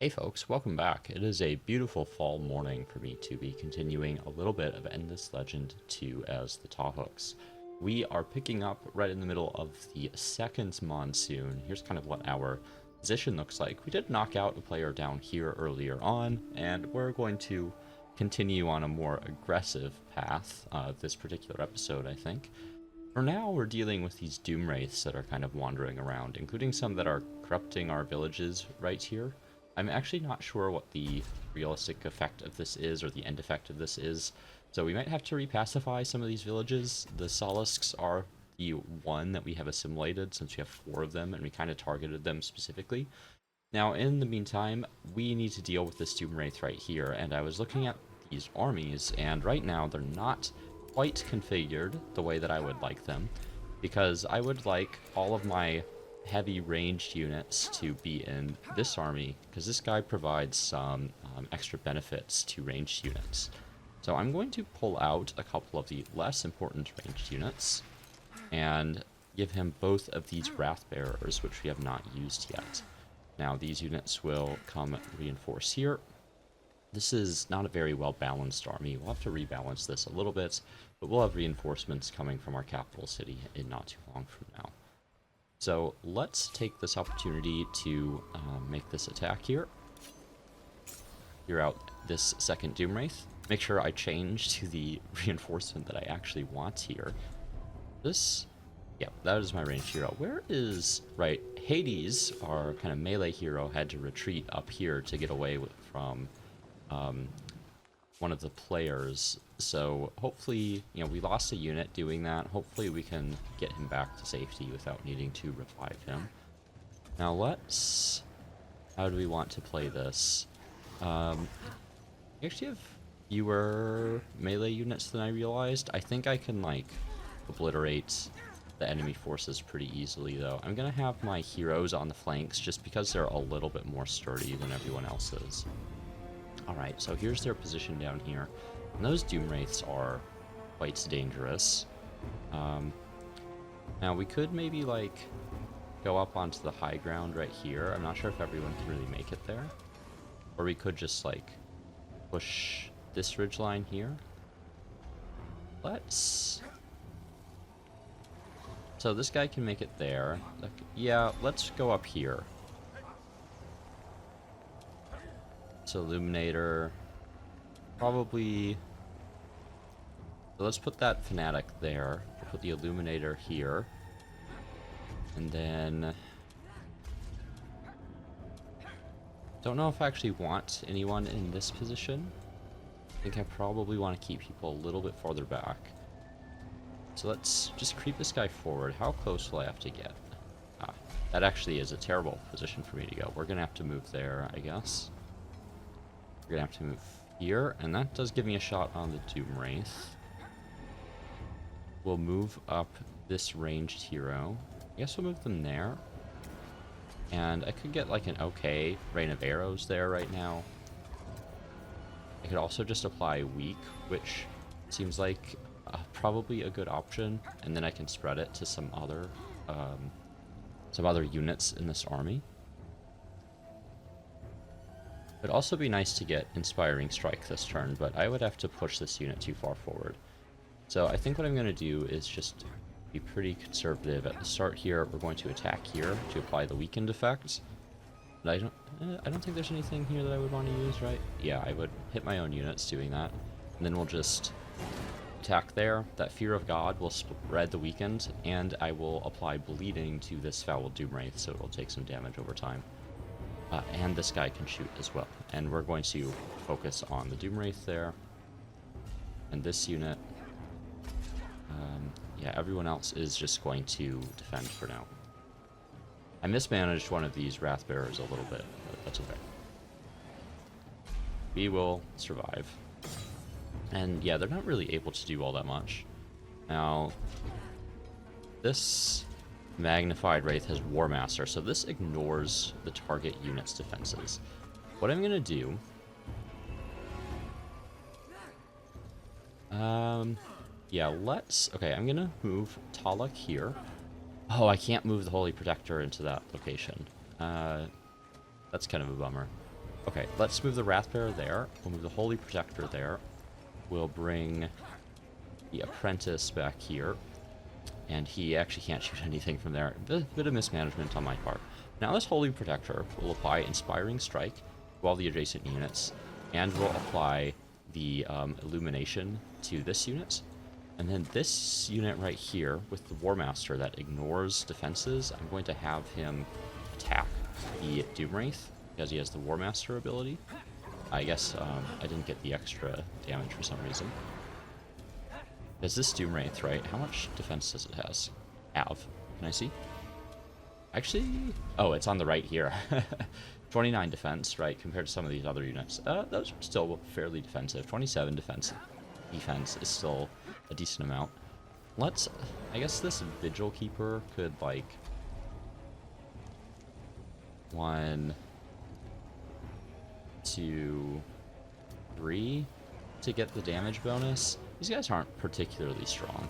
Hey folks, welcome back. It is a beautiful fall morning for me to be continuing a little bit of Endless Legend 2 as the Tahuks. We are picking up right in the middle of the second monsoon. Here's kind of what our position looks like. We did knock out a player down here earlier on, and we're going to continue on a more aggressive path this particular episode, I think. For now, we're dealing with these doom wraiths that are kind of wandering around, including some that are corrupting our villages right here. I'm actually not sure what the realistic effect of this is, or the end effect of this is, so we might have to repacify some of these villages. The Solisks are the one that we have assimilated, since we have 4 of them, and we kind of targeted them specifically. Now, in the meantime, we need to deal with this Doom Wraith right here, and I was looking at these armies, and right now they're not quite configured the way that I would like them, because I would like all of my heavy ranged units to be in this army, because this guy provides some extra benefits to ranged units. So I'm going to pull out a couple of the less important ranged units and give him both of these Wrath Bearers, which we have not used yet. Now these units will come reinforce here. This is not a very well balanced army. We'll have to rebalance this a little bit, but we'll have reinforcements coming from our capital city in not too long from now. So let's take this opportunity to make this attack here. Clear out this second Doom Wraith. Make sure I change to the reinforcement that I actually want here. Yeah, that is my ranged hero. Where is, right, Hades, our kind of melee hero, had to retreat up here to get away from one of the players. So hopefully, we lost a unit doing that. Hopefully we can get him back to safety without needing to revive him. Now how do we want to play this? We actually have fewer melee units than I realized. I think I can, obliterate the enemy forces pretty easily, though. I'm gonna have my heroes on the flanks just because they're a little bit more sturdy than everyone else's. Alright, so here's their position down here. And those Doom Wraiths are quite dangerous. Now we could maybe go up onto the high ground right here. I'm not sure if everyone can really make it there. Or we could just push this ridgeline here. So this guy can make it there. Yeah, let's go up here. So Illuminator, probably. So let's put that Fanatic there. We'll put the Illuminator here. And then don't know if I actually want anyone in this position. I think I probably want to keep people a little bit farther back. So let's just creep this guy forward. How close will I have to get? That actually is a terrible position for me to go. We're gonna have to move there, I guess. We're gonna have to move here, and that does give me a shot on the Doom Wraith. We'll move up this ranged hero. I guess we'll move them there. And I could get an okay rain of arrows there right now. I could also just apply weak, which seems like probably a good option, and then I can spread it to some other units in this army. It'd also be nice to get Inspiring Strike this turn, but I would have to push this unit too far forward. So I think what I'm going to do is just be pretty conservative at the start here. We're going to attack here to apply the weakened effect. But I don't think there's anything here that I would want to use, right? Yeah, I would hit my own units doing that. And then we'll just attack there. That Fear of God will spread the weakened, and I will apply bleeding to this foul Doom Wraith, so it will take some damage over time. And this guy can shoot as well. And we're going to focus on the Doom Wraith there. And this unit. Yeah, everyone else is just going to defend for now. I mismanaged one of these Wrath Bearers a little bit, but that's okay. We will survive. And yeah, they're not really able to do all that much. Now, this Magnified Wraith has War Master, so this ignores the target unit's defenses. What I'm gonna do... yeah, okay, I'm gonna move Taluk here. Oh, I can't move the Holy Protector into that location. That's kind of a bummer. Okay, let's move the Wrath Bearer there. We'll move the Holy Protector there. We'll bring the Apprentice back here. And he actually can't shoot anything from there. A bit of mismanagement on my part. Now this Holy Protector will apply Inspiring Strike to all the adjacent units, and will apply the Illumination to this unit. And then this unit right here, with the War Master that ignores defenses, I'm going to have him attack the Doomwraith, because he has the War Master ability. I guess I didn't get the extra damage for some reason. Is this Doomwraith, right? How much defense does it have? Can I see? Actually, oh, it's on the right here. 29 defense, right, compared to some of these other units. Those are still fairly defensive. 27 defense is still a decent amount. I guess this Vigil Keeper could, like, 1, 2, 3 to get the damage bonus. These guys aren't particularly strong.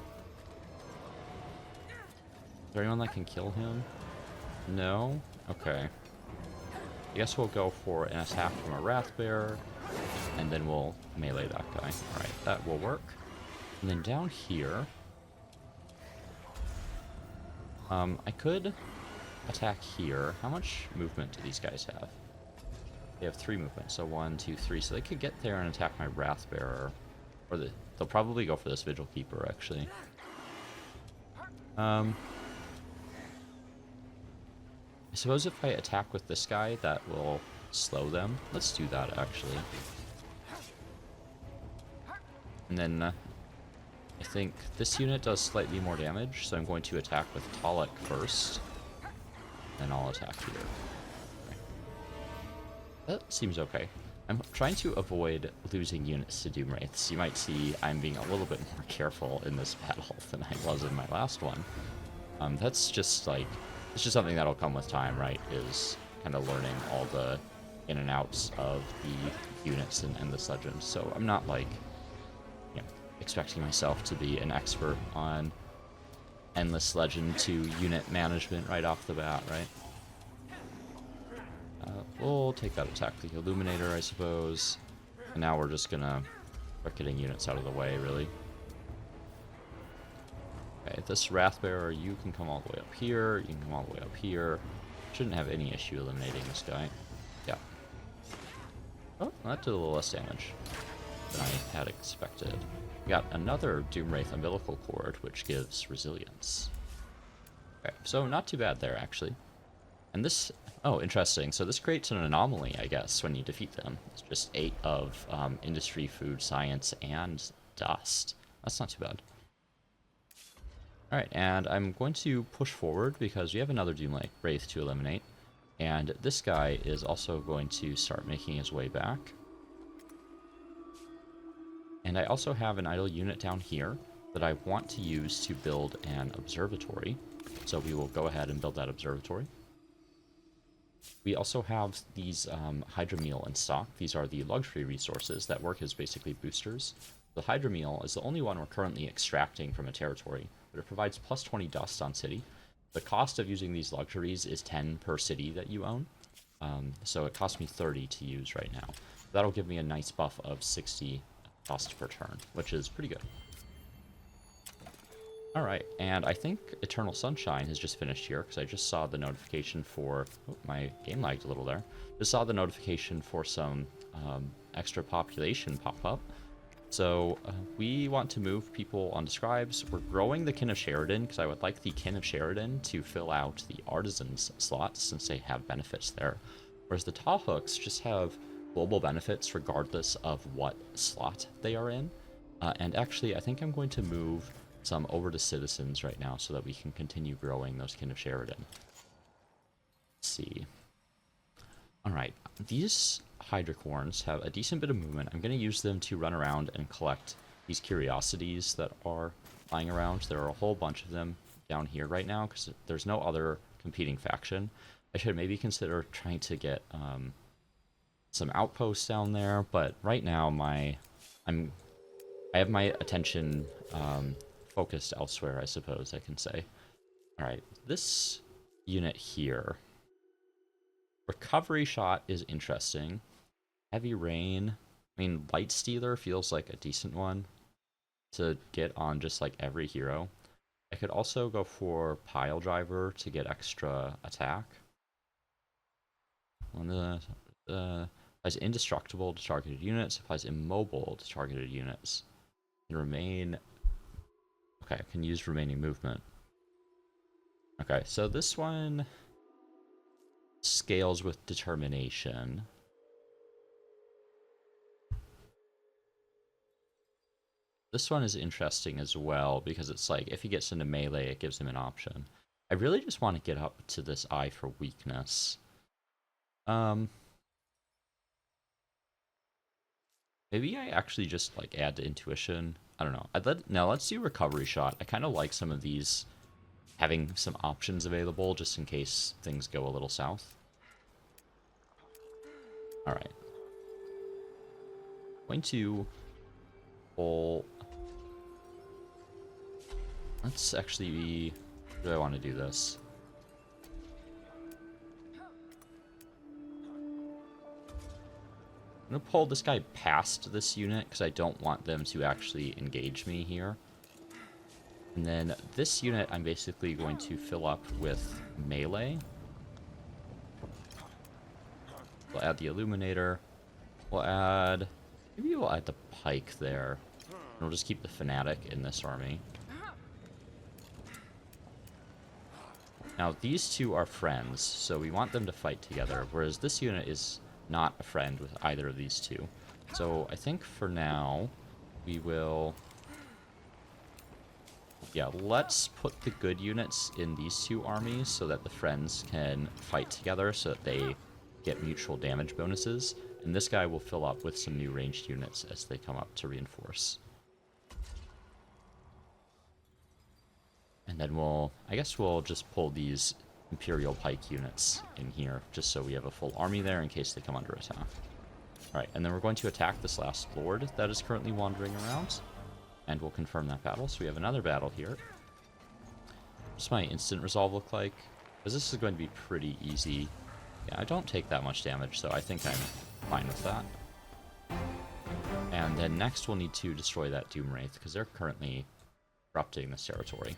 Is there anyone that can kill him? No? Okay. I guess we'll go for an attack from a Wrath Bearer, and then we'll melee that guy. Alright, that will work. And then down here, I could attack here. How much movement do these guys have? They have 3 movement, so 1, 2, 3. So they could get there and attack my Wrath Bearer. Or they'll probably go for this Vigil Keeper, actually. I suppose if I attack with this guy, that will slow them. Let's do that, actually. And then I think this unit does slightly more damage, so I'm going to attack with Tahuks first. Then I'll attack here. Okay. That seems okay. I'm trying to avoid losing units to Doomwraiths. You might see I'm being a little bit more careful in this battle than I was in my last one. That's just like, it's just something that'll come with time, right? Is kind of learning all the in and outs of the units in Endless Legend. So I'm not like, you know, expecting myself to be an expert on Endless Legend 2 unit management right off the bat, right? We'll take that attack with the Illuminator, I suppose. And now we're just gonna start getting units out of the way, really. Okay, this Wrath Bearer, you can come all the way up here. You can come all the way up here. Shouldn't have any issue eliminating this guy. Yeah. Oh, that did a little less damage than I had expected. We got another Doomwraith umbilical cord, which gives resilience. Okay, so not too bad there, actually. And this... Oh, interesting. So this creates an anomaly, I guess, when you defeat them. It's just 8 of industry, food, science, and dust. That's not too bad. Alright, and I'm going to push forward because we have another Doomwraith to eliminate. And this guy is also going to start making his way back. And I also have an idle unit down here that I want to use to build an observatory. So we will go ahead and build that observatory. We also have these Hydra Meal in stock. These are the luxury resources that work as basically boosters. The Hydra Meal is the only one we're currently extracting from a territory, but it provides plus 20 dust on city. The cost of using these luxuries is 10 per city that you own, so it costs me 30 to use right now. That'll give me a nice buff of 60 dust per turn, which is pretty good. Alright, and I think Eternal Sunshine has just finished here, because I just saw the notification for... Oh, my game lagged a little there. Just saw the notification for some extra population pop up. So, we want to move people onto scribes. We're growing the Kin of Sheridan, because I would like the Kin of Sheridan to fill out the Artisans slots, since they have benefits there. Whereas the Tahuks just have global benefits regardless of what slot they are in. And actually, I think I'm going to move some over to citizens right now so that we can continue growing those Kin of Sheridan. Let's see. Alright, these Hydrocorns have a decent bit of movement. I'm going to use them to run around and collect these curiosities that are lying around. There are a whole bunch of them down here right now because there's no other competing faction. I should maybe consider trying to get some outposts down there, but right now I have my attention focused elsewhere, I suppose I can say. Alright, this unit here. Recovery shot is interesting. Heavy Rain. I mean, Light Stealer feels like a decent one to get on just like every hero. I could also go for Pile Driver to get extra attack. Applies indestructible to targeted units, applies immobile to targeted units. And remain. Okay, I can use remaining movement. Okay, so this one scales with determination. This one is interesting as well because it's like if he gets into melee, it gives him an option. I really just want to get up to this eye for weakness. Maybe I actually just like add to intuition. I don't know. Now let's do recovery shot. I kind of like some of these having some options available just in case things go a little south. All right. Going to pull. Let's actually. Do I want to do this? I'm going to pull this guy past this unit because I don't want them to actually engage me here. And then this unit I'm basically going to fill up with melee. We'll add the Illuminator. We'll add... Maybe we'll add the Pike there. And we'll just keep the Fanatic in this army. Now, these two are friends, so we want them to fight together, whereas this unit is not a friend with either of these two. So I think for now, we will... Yeah, let's put the good units in these two armies so that the friends can fight together so that they get mutual damage bonuses. And this guy will fill up with some new ranged units as they come up to reinforce. And then I guess we'll just pull these Imperial Pike units in here, just so we have a full army there in case they come under attack. Alright, and then we're going to attack this last Lord that is currently wandering around. And we'll confirm that battle. So we have another battle here. What's my instant resolve look like? Because this is going to be pretty easy. Yeah, I don't take that much damage, so I think I'm fine with that. And then next we'll need to destroy that Doom Wraith, because they're currently corrupting this territory.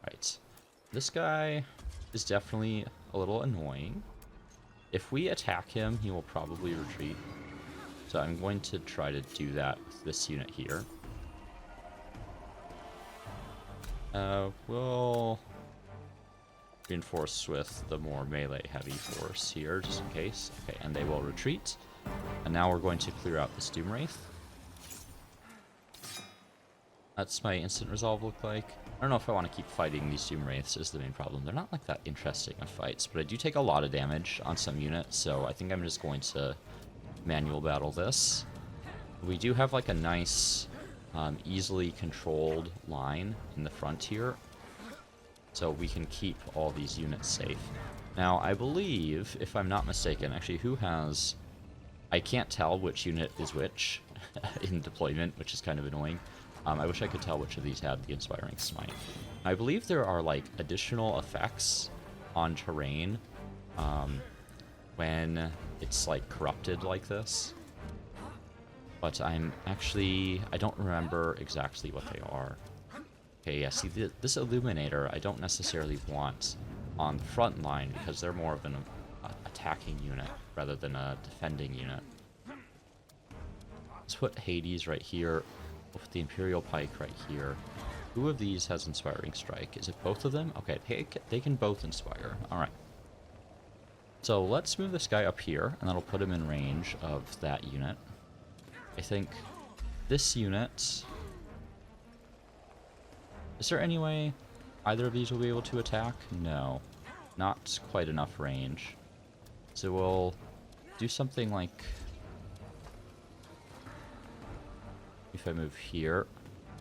Right. This guy is definitely a little annoying. If we attack him, he will probably retreat. So I'm going to try to do that with this unit here. We'll reinforce with the more melee-heavy force here, just in case. Okay, and they will retreat. And now we're going to clear out this Doom Wraith. That's my instant resolve look like. I don't know if I want to keep fighting these Doom Wraiths is the main problem. They're not like that interesting of fights, but I do take a lot of damage on some units, so I think I'm just going to manual battle this. We do have like a nice, easily controlled line in the front here, so we can keep all these units safe. Now, I believe, if I'm not mistaken, actually, who has... I can't tell which unit is which in deployment, which is kind of annoying. I wish I could tell which of these had the Inspiring Smite. I believe there are, like, additional effects on terrain when it's, like, corrupted like this. But I don't remember exactly what they are. Okay, yeah, see, this Illuminator I don't necessarily want on the front line because they're more of an attacking unit rather than a defending unit. Let's put Hades right here. We'll put the Imperial Pike right here. Who of these has Inspiring Strike? Is it both of them? Okay, they can both inspire. Alright. So let's move this guy up here, and that'll put him in range of that unit. I think this unit... Is there any way either of these will be able to attack? No. Not quite enough range. So we'll do something like... If I move here,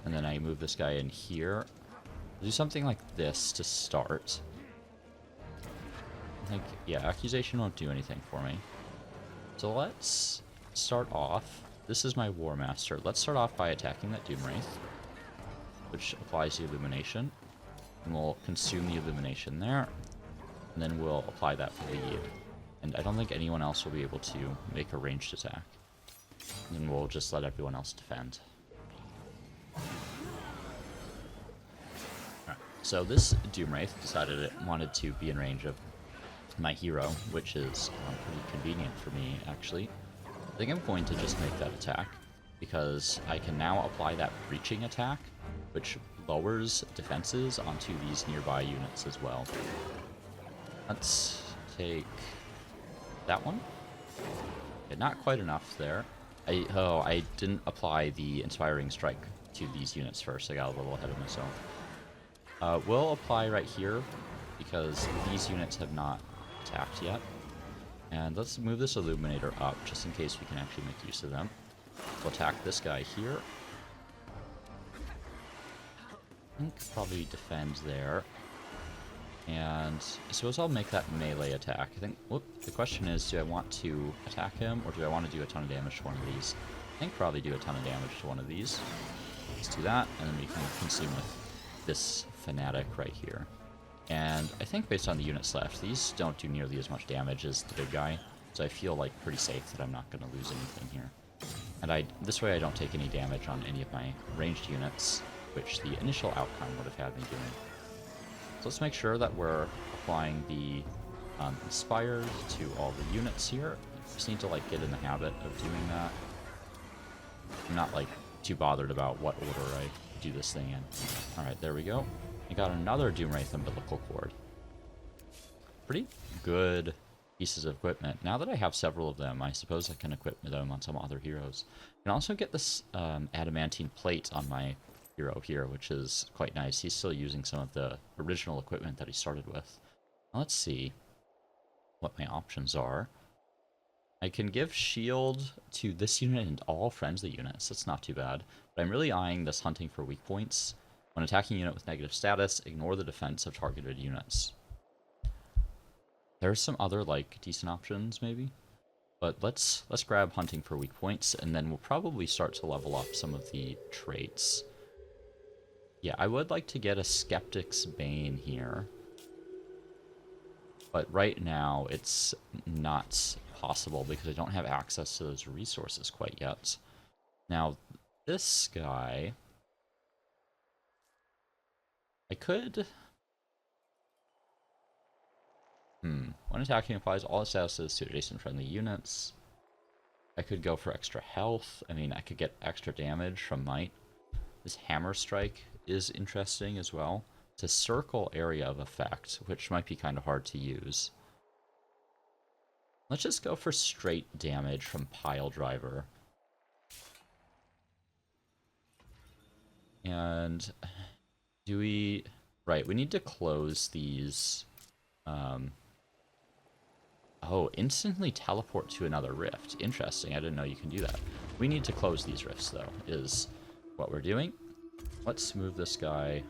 and then I move this guy in here, do something like this to start. I think, yeah, Accusation won't do anything for me. So let's start off. This is my War Master. Let's start off by attacking that Doom Wraith, which applies the Illumination. And we'll consume the Illumination there. and then we'll apply that for lead. And I don't think anyone else will be able to make a ranged attack. And then we'll just let everyone else defend. Alright, so this Doomwraith decided it wanted to be in range of my hero, which is pretty convenient for me, actually. I think I'm going to just make that attack, because I can now apply that breaching attack, which lowers defenses onto these nearby units as well. Let's take that one. Okay, not quite enough there. I didn't apply the Inspiring Strike to these units first. I got a little ahead of myself. We'll apply right here, because these units have not attacked yet. And let's move this Illuminator up, just in case we can actually make use of them. We'll attack this guy here. I think probably defend there. And I suppose I'll make that melee attack. I think, the question is, do I want to attack him, or do I want to do a ton of damage to one of these? I think probably do a ton of damage to one of these. Let's do that, and then we can consume with this Fanatic right here. And I think based on the units left, these don't do nearly as much damage as the big guy, so I feel like pretty safe that I'm not going to lose anything here. And this way I don't take any damage on any of my ranged units, which the initial outcome would have had me doing. So let's make sure that we're applying the Inspire to all the units here. Just need to get in the habit of doing that. I'm not too bothered about what order I do this thing in. Alright, there we go. I got another Doomwraith Umbilical Cord. Pretty good pieces of equipment. Now that I have several of them, I suppose I can equip them on some other heroes. I can also get this adamantine plate on my hero here, which is quite nice. He's still using some of the original equipment that he started with. Now let's see what my options are. I can give shield to this unit and all friendly units. That's not too bad. But I'm really eyeing this hunting for weak points. When attacking a unit with negative status, ignore the defense of targeted units. There's some other decent options maybe, but let's grab hunting for weak points, and then we'll probably start to level up some of the traits. Yeah, I would like to get a Skeptic's Bane here, but right now it's not possible because I don't have access to those resources quite yet. Now, this guy, I could... When attacking applies all statuses to adjacent friendly units. I could go for extra health. I mean, I could get extra damage from Might. This Hammer Strike is interesting as well. It's a circle area of effect, which might be kind of hard to use. Let's just go for straight damage from Pile Driver. And do we... Right, we need to close these... Oh, instantly teleport to another rift. Interesting, I didn't know you can do that. We need to close these rifts, though, is what we're doing. Let's move this guy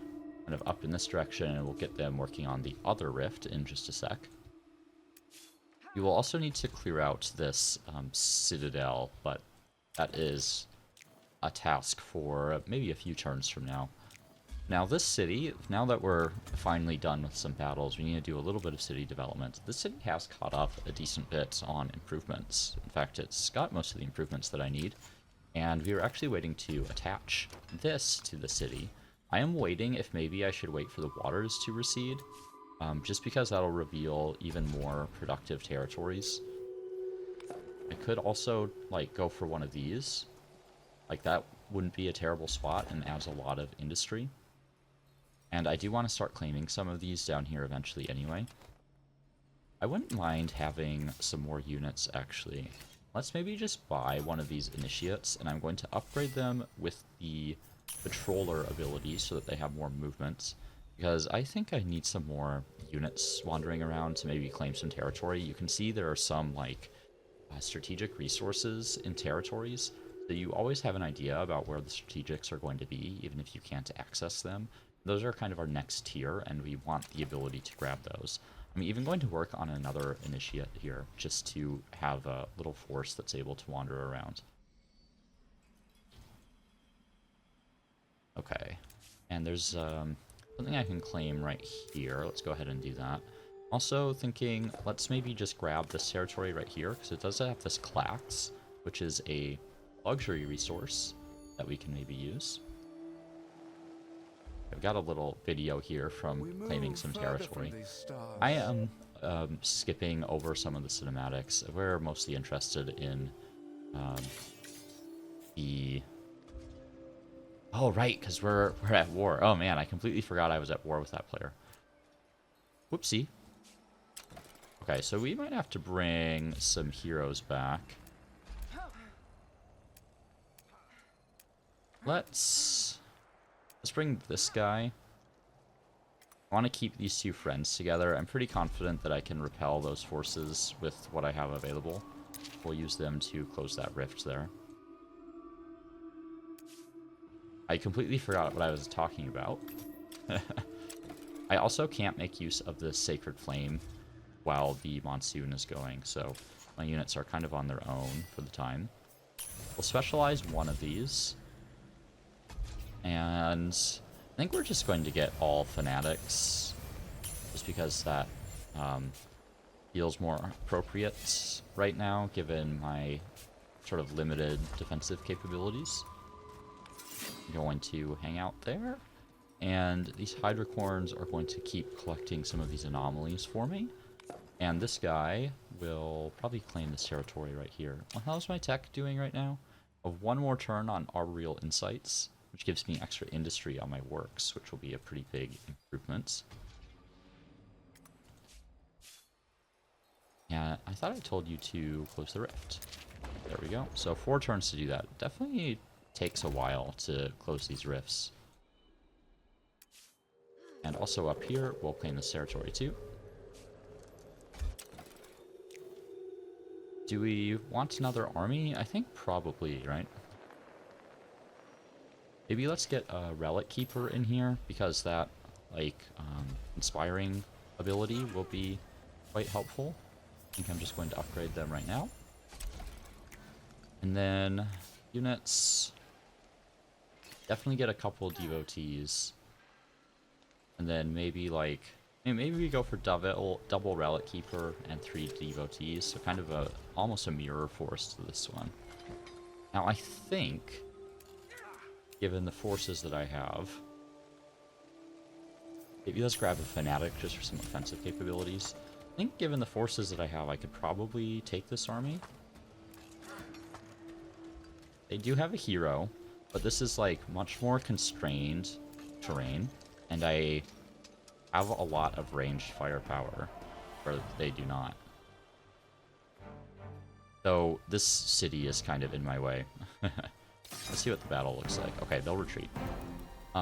kind of up in this direction, and we'll get them working on the other rift in just a sec. You will also need to clear out this citadel, but that is a task for maybe a few turns from now. Now this city, now that we're finally done with some battles, we need to do a little bit of city development. This city has caught up a decent bit on improvements. In fact, it's got most of the improvements that I need. And we were actually waiting to attach this to the city. I am waiting if maybe I should wait for the waters to recede, just because that'll reveal even more productive territories. I could also, go for one of these. That wouldn't be a terrible spot and adds a lot of industry. And I do want to start claiming some of these down here eventually anyway. I wouldn't mind having some more units, actually. Let's maybe just buy one of these initiates, and I'm going to upgrade them with the patroller ability so that they have more movement. Because I think I need some more units wandering around to maybe claim some territory. You can see there are some, strategic resources in territories. So you always have an idea about where the strategics are going to be, even if you can't access them. Those are kind of our next tier, and we want the ability to grab those. I'm even going to work on another initiate here, just to have a little force that's able to wander around. Okay, and there's something I can claim right here. Let's go ahead and do that. Also thinking, let's maybe just grab this territory right here, because it does have this clax, which is a luxury resource that we can maybe use. I've got a little video here from claiming some territory. I am skipping over some of the cinematics. We're mostly interested in the... Oh, right, because we're at war. Oh, man, I completely forgot I was at war with that player. Whoopsie. Okay, so we might have to bring some heroes back. Let's bring this guy. I want to keep these two friends together. I'm pretty confident that I can repel those forces with what I have available. We'll use them to close that rift there. I completely forgot what I was talking about. I also can't make use of the Sacred Flame while the monsoon is going, so my units are kind of on their own for the time. We'll specialize one of these. And I think we're just going to get all fanatics, just because that feels more appropriate right now, given my sort of limited defensive capabilities. I'm going to hang out there, and these hydrocorns are going to keep collecting some of these anomalies for me. And this guy will probably claim this territory right here. Well, how's my tech doing right now? Of one more turn on Arboreal Insights, which gives me extra industry on my works, which will be a pretty big improvement. Yeah, I thought I told you to close the rift. There we go. So 4 turns to do that. Definitely takes a while to close these rifts. And also up here, we'll claim this territory too. Do we want another army? I think probably, right? Maybe let's get a Relic Keeper in here, because that, like, inspiring ability will be quite helpful. I think I'm just going to upgrade them right now. And then units. Definitely get a couple devotees. And then maybe, like, maybe we go for double Relic Keeper and 3 devotees. So kind of almost a mirror force to this one. Now I think, given the forces that I have, maybe let's grab a Fanatic just for some offensive capabilities. I think given the forces that I have, I could probably take this army. They do have a hero, but this is like much more constrained terrain, and I have a lot of ranged firepower, where they do not. So this city is kind of in my way. Let's see what the battle looks like. Okay, they'll retreat.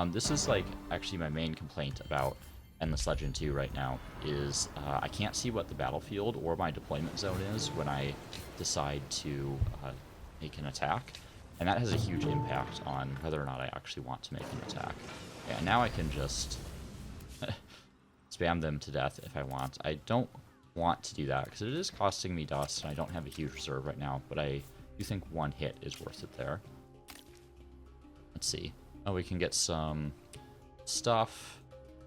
This is like actually my main complaint about Endless Legend 2 right now, is I can't see what the battlefield or my deployment zone is when I decide to make an attack. And that has a huge impact on whether or not I actually want to make an attack. Yeah, now I can just spam them to death if I want. I don't want to do that because it is costing me dust and I don't have a huge reserve right now, but I do think one hit is worth it there. Let's see. Oh, we can get some stuff,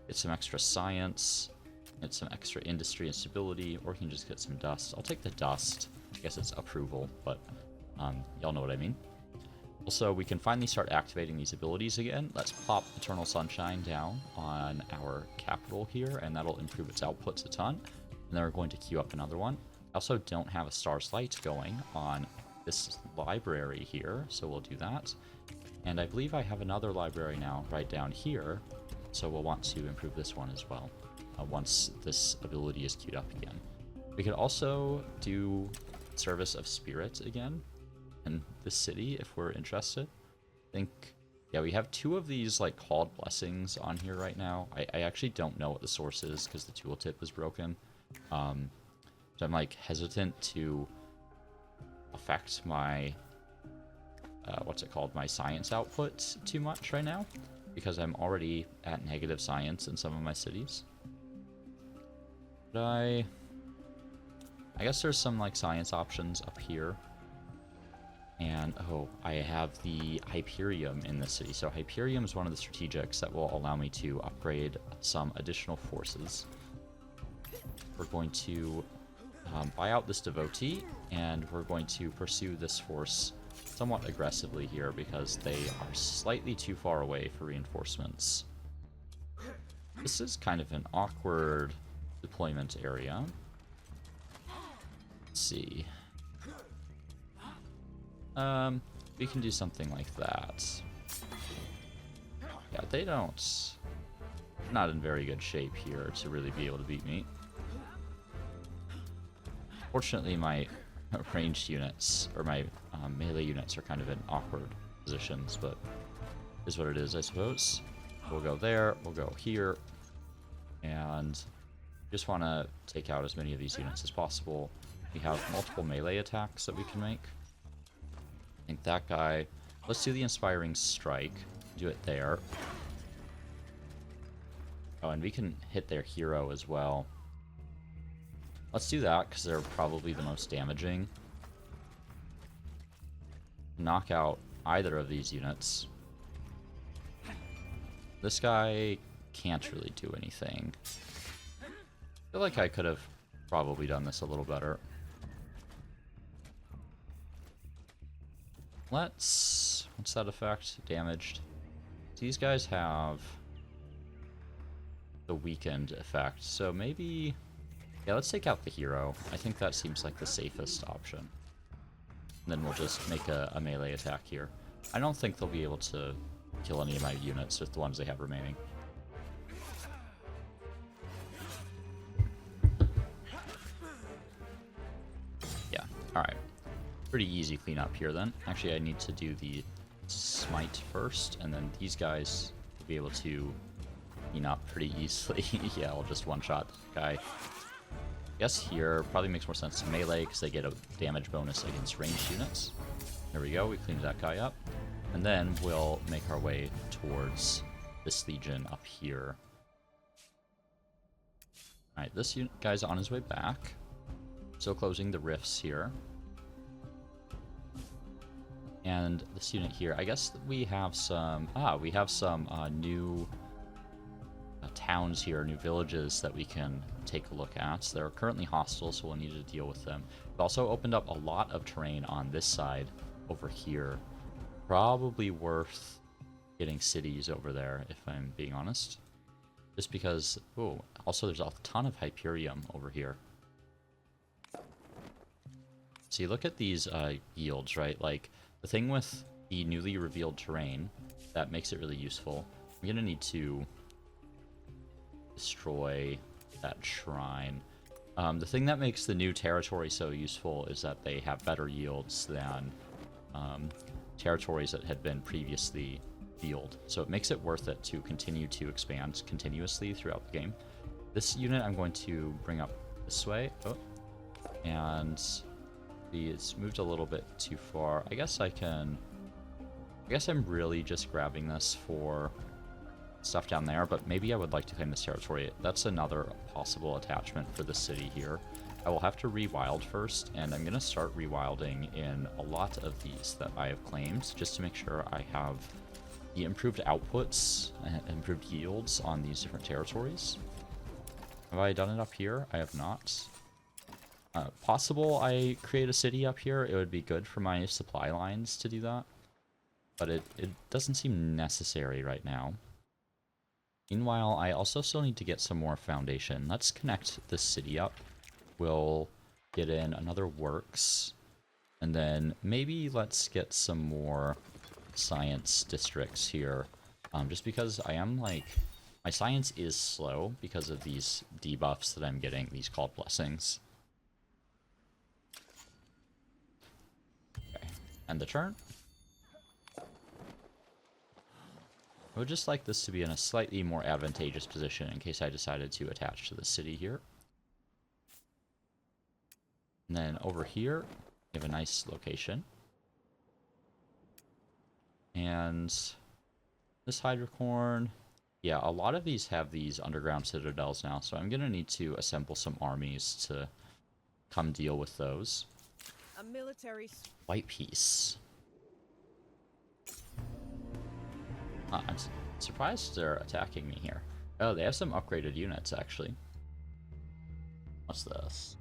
get some extra science, get some extra industry and stability, or we can just get some dust. I'll take the dust. I guess it's approval, but y'all know what I mean. Also, we can finally start activating these abilities again. Let's pop Eternal Sunshine down on our capital here, and that'll improve its outputs a ton. And then we're going to queue up another one. I also don't have a Star's Light going on this library here, so we'll do that. And I believe I have another library now right down here, so we'll want to improve this one as well once this ability is queued up again. We could also do Service of Spirit again in this city if we're interested. I think, yeah, we have 2 of these like called blessings on here right now. I actually don't know what the source is because the tooltip is broken. So I'm like hesitant to affect my what's it called, my science output too much right now, because I'm already at negative science in some of my cities. But I guess there's some like science options up here. And oh, I have the Hyperium in this city. So Hyperium is one of the strategics that will allow me to upgrade some additional forces. we're going to buy out this devotee, and we're going to pursue this force somewhat aggressively here because they are slightly too far away for reinforcements. This is kind of an awkward deployment area. Let's see. We can do something like that. Yeah, they don't... not in very good shape here to really be able to beat me. Fortunately, my ranged units, or my melee units, are kind of in awkward positions, but is what it is, I suppose. We'll go there, we'll go here, and just want to take out as many of these units as possible. We have multiple melee attacks that we can make. I think that guy... let's do the Inspiring Strike. Do it there. Oh, and we can hit their hero as well. Let's do that, because they're probably the most damaging. Knock out either of these units. This guy can't really do anything. I feel like I could have probably done this a little better. Let's... what's that effect? Damaged. These guys have the weakened effect, so maybe... yeah, let's take out the hero. I think that seems like the safest option. And then we'll just make a melee attack here. I don't think they'll be able to kill any of my units with the ones they have remaining. Yeah, alright. Pretty easy cleanup here then. Actually, I need to do the smite first, and then these guys will be able to clean up pretty easily. Yeah, I'll just one-shot the guy. I guess here probably makes more sense to melee because they get a damage bonus against ranged units. There we go, we cleaned that guy up. And then we'll make our way towards this legion up here. Alright, this guy's on his way back. So closing the rifts here. And this unit here, I guess we have some... we have some new towns here, new villages that we can take a look at. They're currently hostile, so we'll need to deal with them. We've also opened up a lot of terrain on this side over here. Probably worth getting cities over there, if I'm being honest. Just because... oh, also there's a ton of Hyperium over here. See, look at these yields, right? Like, the thing with the newly revealed terrain that makes it really useful, I'm gonna need to destroy that shrine. The thing that makes the new territory so useful is that they have better yields than territories that had been previously field. So it makes it worth it to continue to expand continuously throughout the game. This unit I'm going to bring up this way. Oh, and it's moved a little bit too far. I guess I'm really just grabbing this for stuff down there, but maybe I would like to claim this territory. That's another possible attachment for the city here. I will have to rewild first, and I'm going to start rewilding in a lot of these that I have claimed, just to make sure I have the improved outputs and improved yields on these different territories. Have I done it up here? I have not. Possible I create a city up here. It would be good for my supply lines to do that, but it doesn't seem necessary right now. Meanwhile, I also still need to get some more foundation. Let's connect this city up. We'll get in another works, and then maybe let's get some more science districts here. Just because I am like, my science is slow because of these debuffs that I'm getting, these called blessings. Okay, end the turn. I would just like this to be in a slightly more advantageous position in case I decided to attach to the city here. And then over here, we have a nice location. And this Hydrocorn, yeah, a lot of these have these underground citadels now, so I'm going to need to assemble some armies to come deal with those. A military... White Peace. I'm surprised they're attacking me here. Oh, they have some upgraded units, actually. What's this?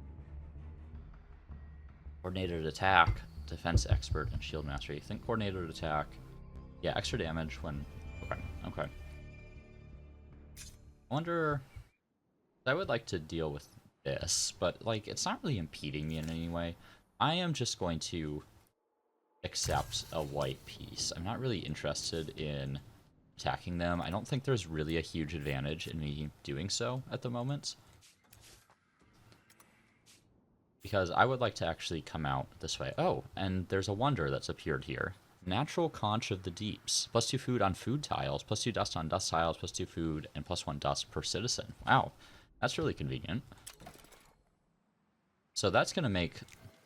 Coordinated attack, defense expert, and shield mastery. Think coordinated attack. Yeah, extra damage when... Okay, okay. I wonder... I would like to deal with this, but, like, it's not really impeding me in any way. I am just going to accept a white piece. I'm not really interested in attacking them. I don't think there's really a huge advantage in me doing so at the moment. Because I would like to actually come out this way. Oh, and there's a wonder that's appeared here. Natural Conch of the Deeps. +2 food on food tiles, +2 dust on dust tiles, +2 food, and +1 dust per citizen. Wow, that's really convenient. So that's going to make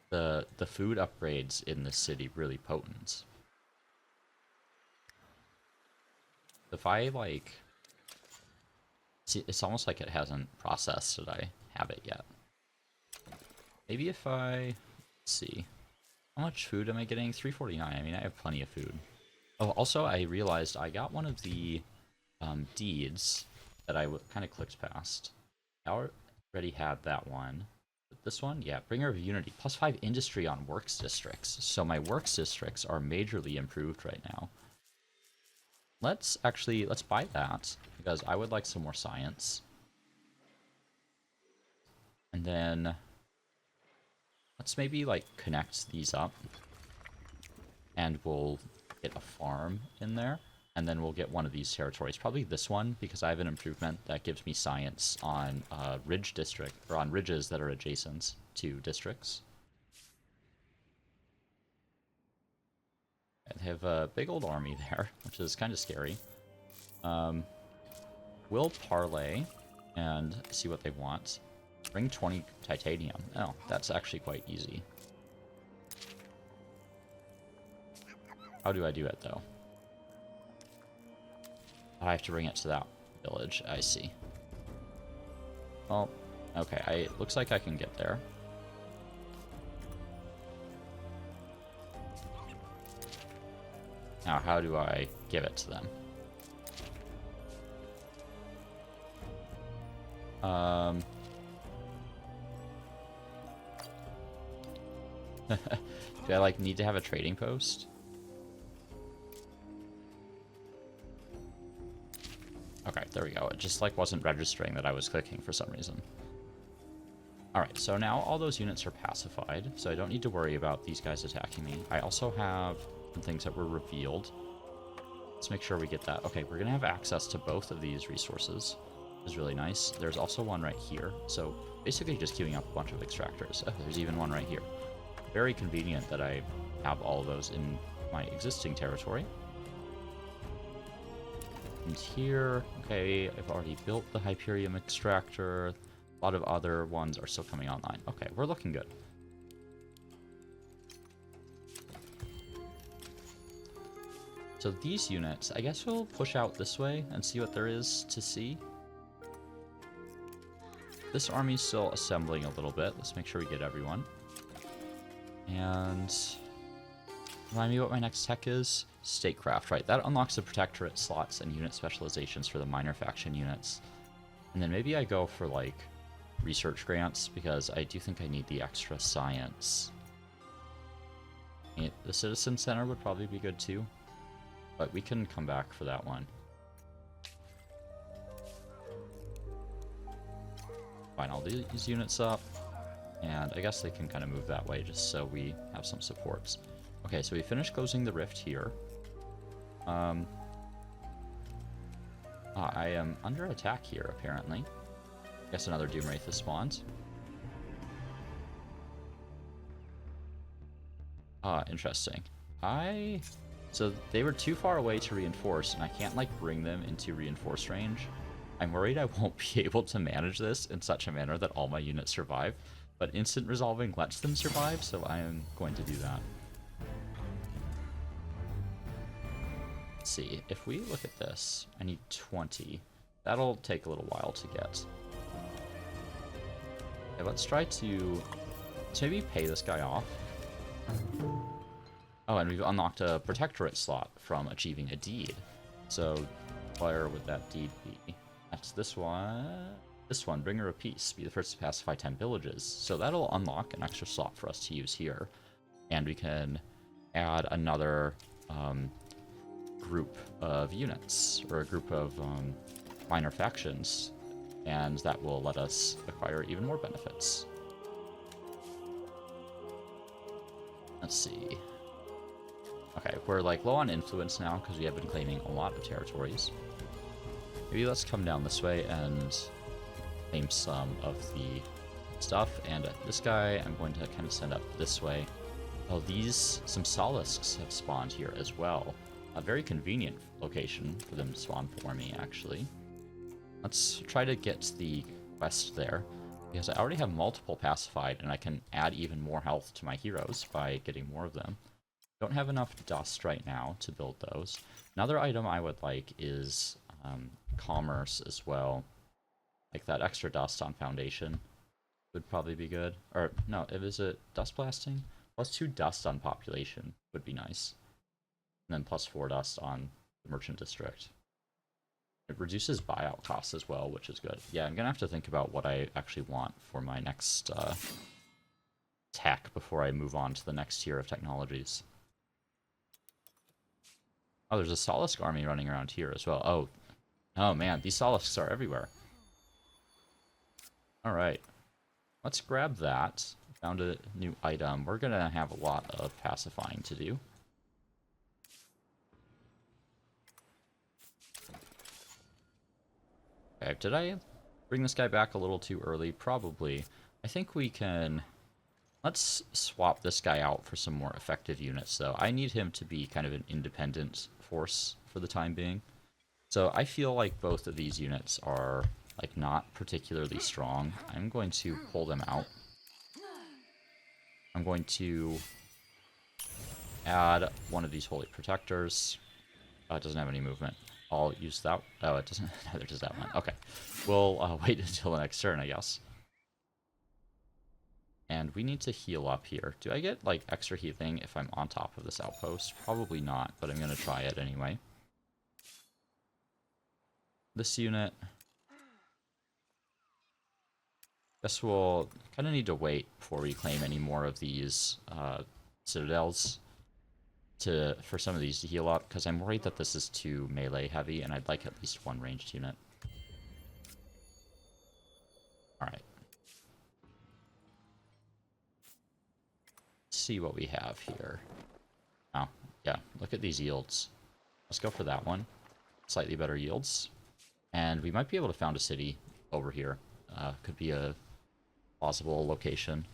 the food upgrades in the city really potent. If I, like... See, it's almost like it hasn't processed that I have it yet. Maybe if I... Let's see. How much food am I getting? 349. I mean, I have plenty of food. Oh, also, I realized I got one of the deeds that I kind of clicked past. I already had that one. But this one? Yeah, Bringer of Unity. +5 industry on works districts. So my works districts are majorly improved right now. Let's buy that, because I would like some more science. And then... let's maybe, like, connect these up. And we'll get a farm in there. And then we'll get one of these territories. Probably this one, because I have an improvement that gives me science on ridge district, or on ridges that are adjacent to districts. They have a big old army there, which is kind of scary. We'll parlay and see what they want. Bring 20 titanium. Oh, that's actually quite easy. How do I do it, though? I have to bring it to that village. I see. Well, okay. Looks like I can get there. Now, how do I give it to them? Do I, like, need to have a trading post? Okay, there we go. It just, like, wasn't registering that I was clicking for some reason. Alright, so now all those units are pacified, so I don't need to worry about these guys attacking me. I also have some things that were revealed. Let's make sure we get that. Okay, we're going to have access to both of these resources, which is really nice. There's also one right here, so basically just queuing up a bunch of extractors. Oh, there's even one right here. Very convenient that I have all of those in my existing territory. And here, okay, I've already built the Hyperium extractor. A lot of other ones are still coming online. Okay, we're looking good. So these units, I guess we'll push out this way and see what there is to see. This army's still assembling a little bit. Let's make sure we get everyone. And remind me what my next tech is? Statecraft, right. That unlocks the Protectorate slots and unit specializations for the minor faction units. And then maybe I go for, like, research grants, because I do think I need the extra science. The Citizen Center would probably be good too, but we can come back for that one. Fine, all these units up, and I guess they can kind of move that way just so we have some supports. Okay, so we finished closing the rift here. I am under attack here, apparently. I guess another Doom Wraith has spawned. Interesting. So they were too far away to reinforce, and I can't, like, bring them into reinforce range. I'm worried I won't be able to manage this in such a manner that all my units survive, but instant resolving lets them survive, so I am going to do that. Let's see, if we look at this, I need 20. That'll take a little while to get. Okay, let's try to maybe pay this guy off. Oh, and we've unlocked a Protectorate slot from achieving a deed. So, where would that deed be? That's this one. This one, Bringer of Peace. Be the first to pacify 10 villages. So that'll unlock an extra slot for us to use here. And we can add another group of units, or a group of minor factions. And that will let us acquire even more benefits. Let's see. Okay, we're like low on influence now because we have been claiming a lot of territories. Maybe let's come down this way and claim some of the stuff. And this guy I'm going to kind of send up this way. Oh, some Solisks have spawned here as well. A very convenient location for them to spawn for me, actually. Let's try to get the quest there, because I already have multiple pacified, and I can add even more health to my heroes by getting more of them. Don't have enough dust right now to build those. Another item I would like is commerce as well. Like that extra dust on foundation would probably be good. Or, no, is it dust blasting? Plus 2 dust on population would be nice. And then plus 4 dust on the merchant district. It reduces buyout costs as well, which is good. Yeah, I'm gonna have to think about what I actually want for my next tech before I move on to the next tier of technologies. Oh, there's a Solisk army running around here as well. Oh man, these Solisks are everywhere. Alright. Let's grab that. Found a new item. We're gonna have a lot of pacifying to do. Okay, did I bring this guy back a little too early? Probably. I think we can... Let's swap this guy out for some more effective units, though. I need him to be kind of an independent force for the time being. So I feel like both of these units are, like, not particularly strong. I'm going to pull them out. I'm going to add one of these Holy Protectors. It doesn't have any movement. I'll use that. Oh, it doesn't. Neither does that one. Okay. We'll wait until the next turn, I guess. And we need to heal up here. Do I get, like, extra healing if I'm on top of this outpost? Probably not, but I'm going to try it anyway. This unit... Guess we'll kind of need to wait before we claim any more of these citadels for some of these to heal up, because I'm worried that this is too melee heavy, and I'd like at least one ranged unit. Alright. Let's see what we have here. Oh, yeah, look at these yields. Let's go for that one. Slightly better yields. And we might be able to found a city over here. Could be a plausible location.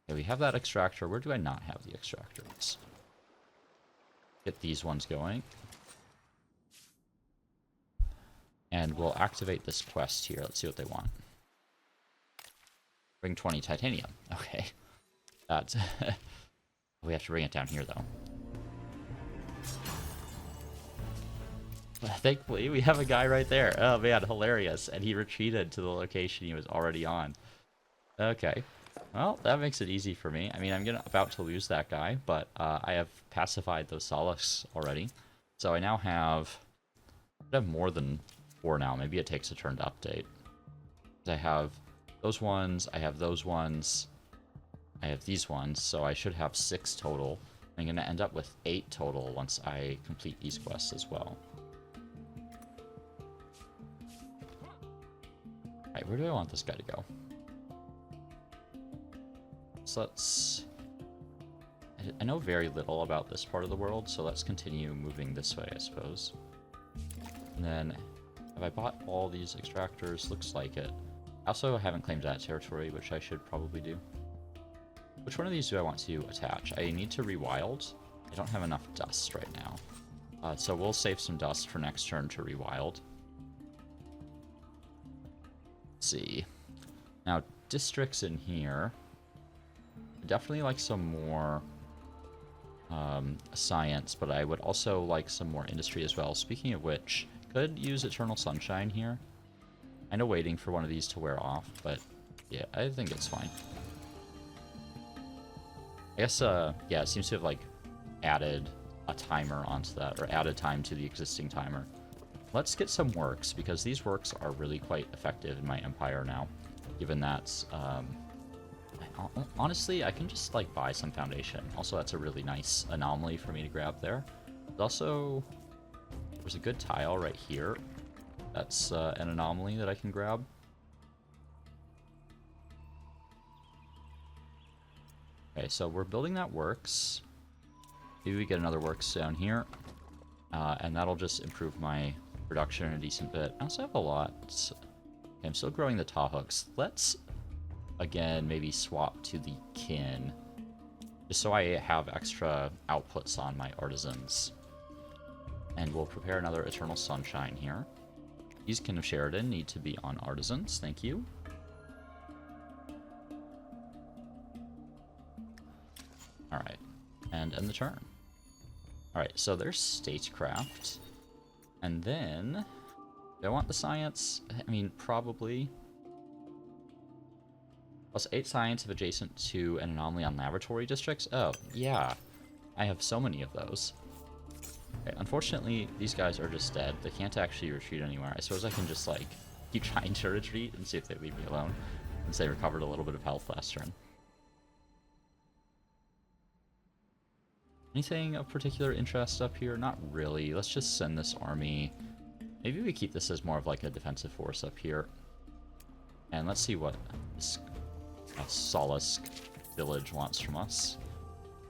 Okay, we have that extractor. Where do I not have the extractors? Get these ones going. And we'll activate this quest here. Let's see what they want. Bring 20 titanium. Okay. That's... we have to bring it down here, though. Thankfully, we have a guy right there. Oh, man, hilarious. And he retreated to the location he was already on. Okay. Well, that makes it easy for me. I mean, I'm about to lose that guy, but I have pacified those Solisks already. So I now have more than 4 now. Maybe it takes a turn to update. I have those ones, I have those ones, I have these ones, so I should have 6 total. I'm going to end up with 8 total once I complete these quests as well. Alright, where do I want this guy to go? So let's... I know very little about this part of the world, so let's continue moving this way, I suppose. And then, have I bought all these extractors? Looks like it. I also haven't claimed that territory, which I should probably do. Which one of these do I want to attach? I need to rewild. I don't have enough dust right now. So we'll save some dust for next turn to rewild. Let's see. Now, districts in here. I definitely like some more science, but I would also like some more industry as well. Speaking of which, could use Eternal Sunshine here. I know waiting for one of these to wear off, but yeah, I think it's fine. I guess, yeah, it seems to have, like, added a timer onto that, or added time to the existing timer. let's get some works, because these works are really quite effective in my empire now, given that, honestly, I can just, like, buy some foundation. Also, that's a really nice anomaly for me to grab there. There's also, there's a good tile right here. That's an anomaly that I can grab. Okay, so we're building that works. Maybe we get another works down here. And that'll just improve my production a decent bit. I also have a lot. Okay, I'm still growing the Tahuks. Let's, again, maybe swap to the kin. Just so I have extra outputs on my artisans. And we'll prepare another Eternal Sunshine here. These Kin of Sheridan need to be on artisans. Thank you. Alright. And end the turn. Alright, so there's statecraft. And then, do I want the science? I mean, probably. Plus 8 science if adjacent to an anomaly on laboratory districts. Oh, yeah. I have so many of those. Okay, unfortunately, these guys are just dead. They can't actually retreat anywhere. I suppose I can just, like, keep trying to retreat and see if they leave me alone. Since they recovered a little bit of health last turn. Anything of particular interest up here? Not really. Let's just send this army. Maybe we keep this as more of like a defensive force up here. And let's see what this Solace village wants from us.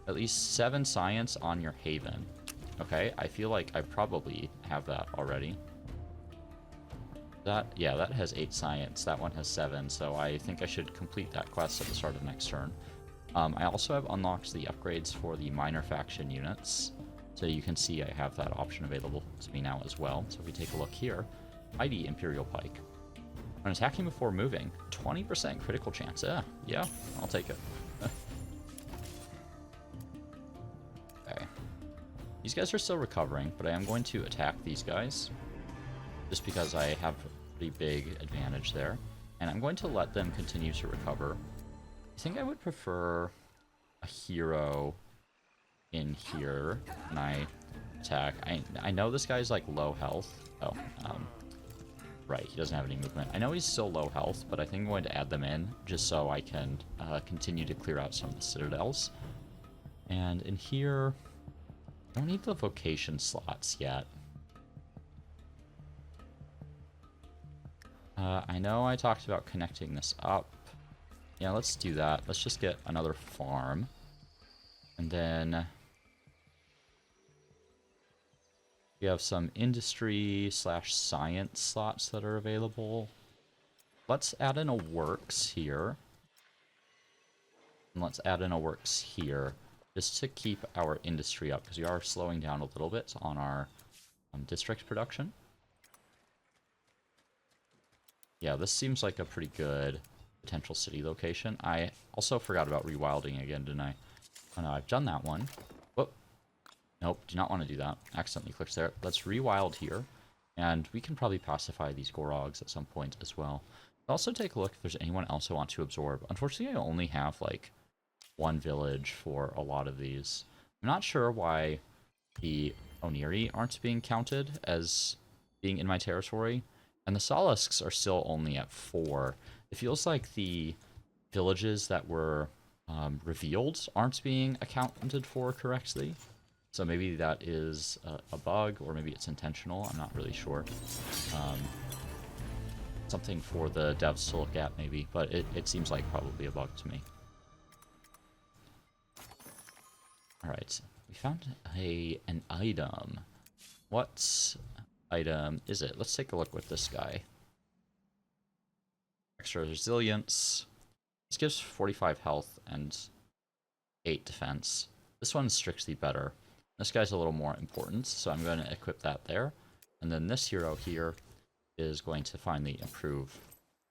At least 7 science on your haven. Okay, I feel like I probably have that already. That, yeah, that has 8 science. That one has 7, so I think I should complete that quest at the start of next turn. I also have unlocked the upgrades for the minor faction units, so you can see I have that option available to me now as well. So if we take a look here, Mighty Imperial Pike. When attacking before moving, 20% critical chance. Yeah, I'll take it. Okay. These guys are still recovering, but I am going to attack these guys, just because I have a pretty big advantage there. And I'm going to let them continue to recover. I think I would prefer a hero in here when I attack. I know this guy's like low health. Oh, right, he doesn't have any movement. I know he's still low health, but I think I'm going to add them in just so I can continue to clear out some of the citadels. And in here, I don't need the vocation slots yet. I know I talked about connecting this up. Yeah, let's do that. Let's just get another farm. And then we have some industry/science slots that are available. Let's add in a works here. And let's add in a works here, just to keep our industry up, because we are slowing down a little bit on our district production. Yeah, this seems like a pretty good potential city location. I also forgot about rewilding again, didn't I? Oh no, I've done that one. Whoop. Nope, do not want to do that. Accidentally clicked there. Let's rewild here. And we can probably pacify these Gorogs at some point as well. Also take a look if there's anyone else I want to absorb. Unfortunately, I only have like 1 village for a lot of these. I'm not sure why the Oniri aren't being counted as being in my territory. And the Solisks are still only at 4. It feels like the villages that were revealed aren't being accounted for correctly. So maybe that is a bug, or maybe it's intentional. I'm not really sure. Something for the devs to look at, maybe. But it seems like probably a bug to me. Alright, we found an item. What item is it? Let's take a look with this guy. Extra resilience. This gives 45 health and 8 defense. This one's strictly better. This guy's a little more important, so I'm going to equip that there. And then this hero here is going to finally improve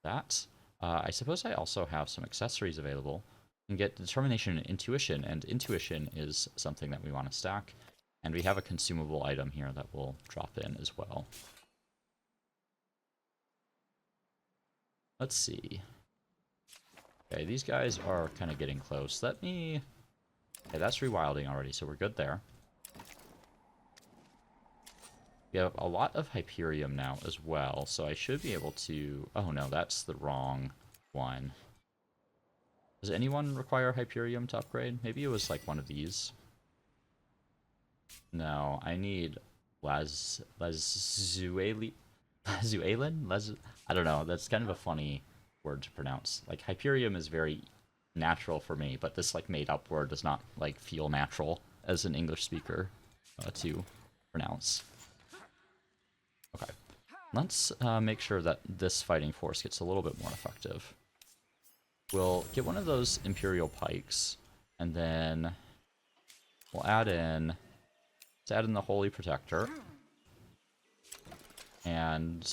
that. I suppose I also have some accessories available. You can get determination and intuition is something that we want to stack. And we have a consumable item here that will drop in as well. Let's see. Okay, these guys are kind of getting close. Let me... Okay, that's rewilding already, so we're good there. We have a lot of Hyperium now as well, so I should be able to... Oh no, that's the wrong one. Does anyone require Hyperium to upgrade? Maybe it was like one of these. No, I need Lazualin? I don't know, that's kind of a funny word to pronounce. Like, Hyperium is very natural for me, but this, like, made-up word does not, like, feel natural as an English speaker to pronounce. Okay. Let's make sure that this fighting force gets a little bit more effective. We'll get one of those Imperial Pikes, and then we'll add in... Let's add in the Holy Protector. And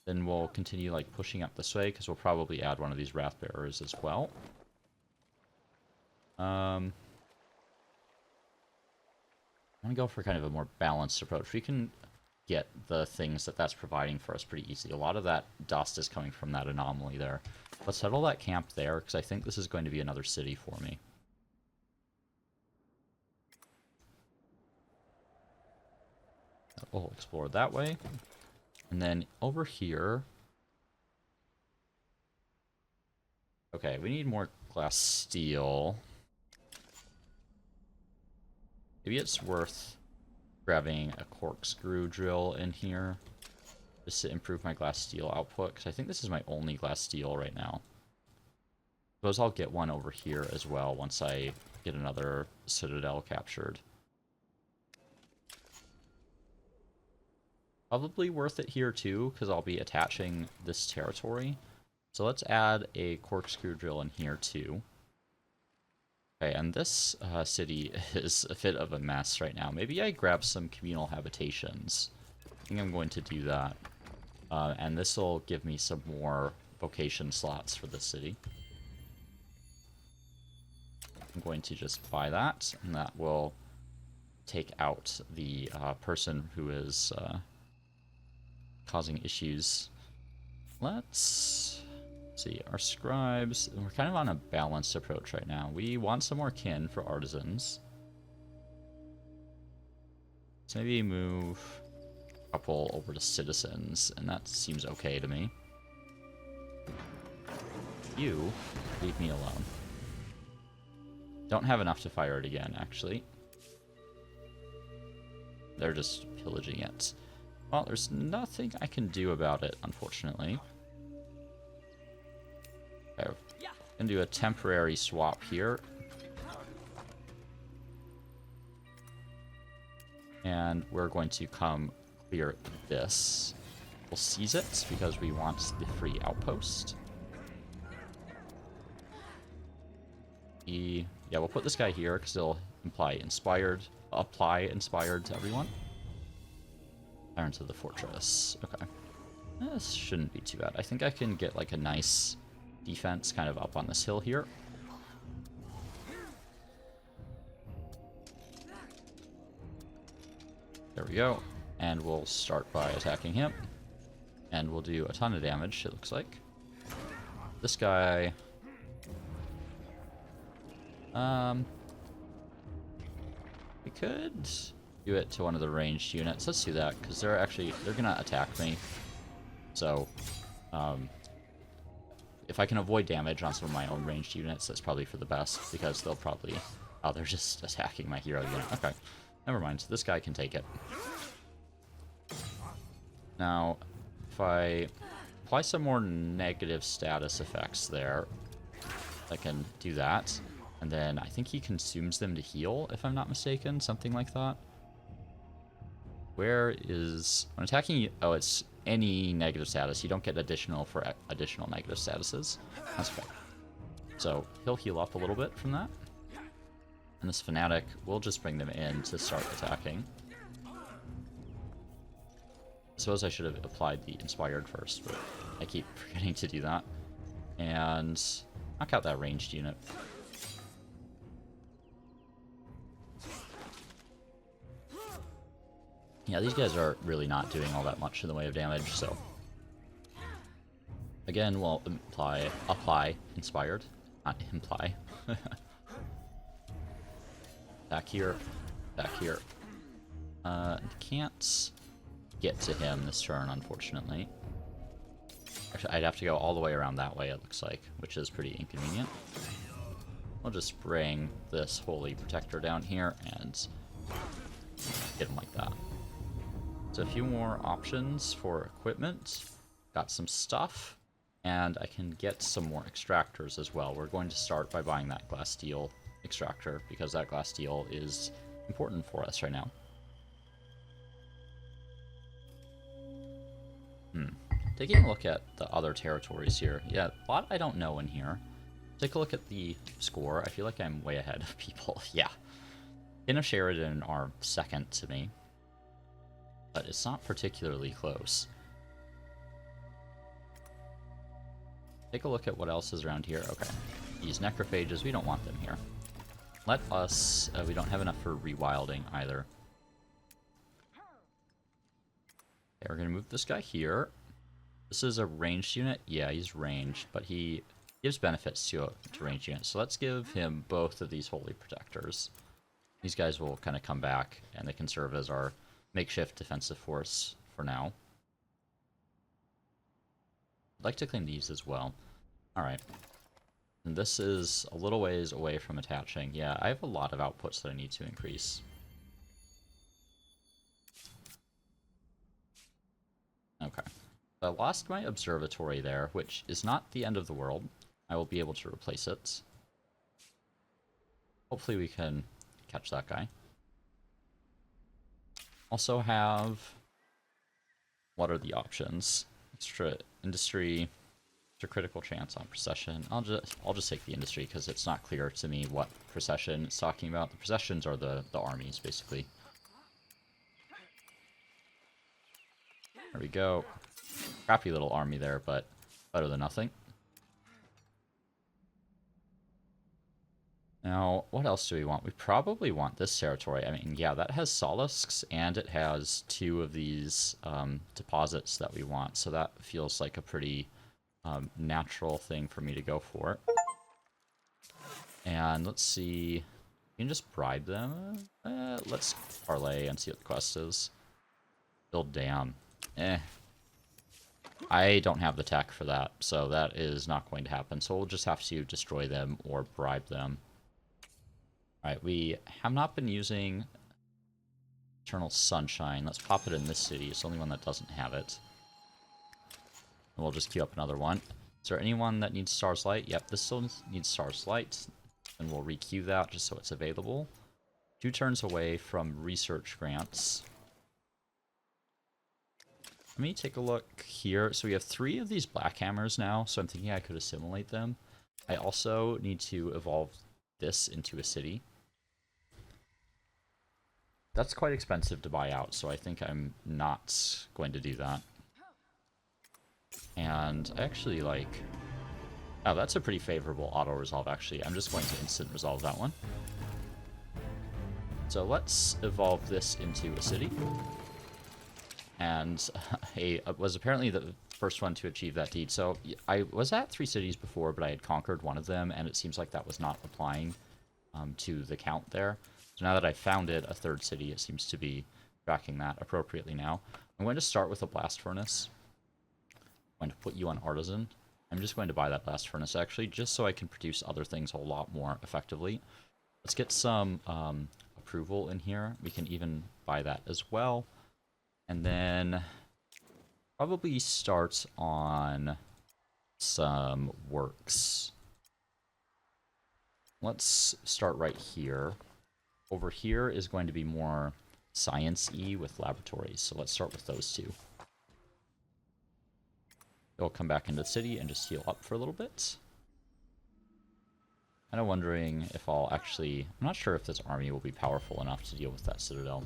then we'll continue, like, pushing up this way, because we'll probably add one of these Wrath Bearers as well. I want to go for kind of a more balanced approach. We can get the things that that's providing for us pretty easily. A lot of that dust is coming from that anomaly there. Let's settle that camp there, because I think this is going to be another city for me. We'll explore that way. And then over here... Okay, we need more glass steel. Maybe it's worth grabbing a corkscrew drill in here just to improve my glass steel output, because I think this is my only glass steel right now. Suppose I'll get one over here as well once I get another citadel captured. Probably worth it here too, because I'll be attaching this territory. So let's add a corkscrew drill in here too. Okay, and this city is a bit of a mess right now. Maybe I grab some communal habitations. I think I'm going to do that. And this will give me some more vocation slots for the city. I'm going to just buy that, and that will take out the person who is causing issues. Let's see, our scribes, we're kind of on a balanced approach right now. We want some more kin for artisans. So maybe move a couple over to citizens, and that seems okay to me. You, leave me alone. Don't have enough to fire it again, actually. They're just pillaging it. Well, there's nothing I can do about it, unfortunately. Okay, I'm gonna do a temporary swap here. And we're going to come clear this. We'll seize it because we want the free outpost. Yeah, we'll put this guy here because it'll apply inspired to everyone. Iron to the fortress. Okay. This shouldn't be too bad. I think I can get like a nice defense kind of up on this hill here. There we go. And we'll start by attacking him. And we'll do a ton of damage, it looks like. This guy... we could do it to one of the ranged units. Let's do that, because they're gonna attack me. So, if I can avoid damage on some of my own ranged units, that's probably for the best, because they'll probably... Oh, they're just attacking my hero unit. Okay, never mind. This guy can take it. Now, if I apply some more negative status effects there, I can do that. And then I think he consumes them to heal, if I'm not mistaken. Something like that. Where is... When attacking you... Oh, it's any negative status. You don't get additional for additional negative statuses. That's okay. So, he'll heal up a little bit from that. And this Fanatic, we'll just bring them in to start attacking. I suppose I should have applied the Inspired first, but I keep forgetting to do that. And knock out that ranged unit. Yeah, these guys are really not doing all that much in the way of damage, so... Again, we'll apply Inspired. Not imply. Back here. Back here. Can't get to him this turn, unfortunately. Actually, I'd have to go all the way around that way, it looks like, which is pretty inconvenient. We'll just bring this Holy Protector down here and get him like that. So a few more options for equipment. Got some stuff, and I can get some more extractors as well. We're going to start by buying that glass steel extractor, because that glass steel is important for us right now. Taking a look at the other territories here. Yeah, a lot I don't know in here. Take a look at the score. I feel like I'm way ahead of people. Yeah. Kin of Sheridan are second to me, but it's not particularly close. Take a look at what else is around here. Okay. These necrophages, we don't want them here. Let us... we don't have enough for rewilding either. Okay, we're going to move this guy here. This is a ranged unit. Yeah, he's ranged, but he gives benefits to ranged units. So let's give him both of these Holy Protectors. These guys will kind of come back, and they can serve as our makeshift defensive force for now. I'd like to claim these as well. Alright. And this is a little ways away from attaching. Yeah, I have a lot of outputs that I need to increase. Okay. I lost my observatory there, which is not the end of the world. I will be able to replace it. Hopefully we can catch that guy. Also have... What are the options? Extra industry, extra critical chance on procession. I'll just take the industry because it's not clear to me what procession it's talking about. The processions are the armies, basically. There we go. Crappy little army there, but better than nothing. Now, what else do we want? We probably want this territory. I mean, yeah, that has Solusks, and it has 2 of these deposits that we want, so that feels like a pretty natural thing for me to go for. And let's see... You can just bribe them. Let's parlay and see what the quest is. Build dam. I don't have the tech for that, so that is not going to happen. So we'll just have to destroy them or bribe them. Alright, we have not been using Eternal Sunshine. Let's pop it in this city. It's the only one that doesn't have it. And we'll just queue up another one. Is there anyone that needs Star's Light? Yep, this still needs Star's Light. And we'll requeue that just so it's available. 2 turns away from research grants. Let me take a look here. So we have 3 of these Black Hammers now, so I'm thinking I could assimilate them. I also need to evolve this into a city. That's quite expensive to buy out, so I think I'm not going to do that. And I actually like... Oh, that's a pretty favorable auto-resolve, actually. I'm just going to instant resolve that one. So let's evolve this into a city. And was apparently the first one to achieve that deed. So I was at 3 cities before, but I had conquered one of them, and it seems like that was not applying to the count there. So now that I found it, a 3rd city, it seems to be tracking that appropriately now. I'm going to start with a blast furnace. I'm going to put you on artisan. I'm just going to buy that blast furnace, actually, just so I can produce other things a lot more effectively. Let's get some approval in here. We can even buy that as well. And then probably start on some works. Let's start right here. Over here is going to be more science-y with laboratories, so let's start with those 2. They'll come back into the city and just heal up for a little bit. Kind of wondering if I'll actually... I'm not sure if this army will be powerful enough to deal with that citadel.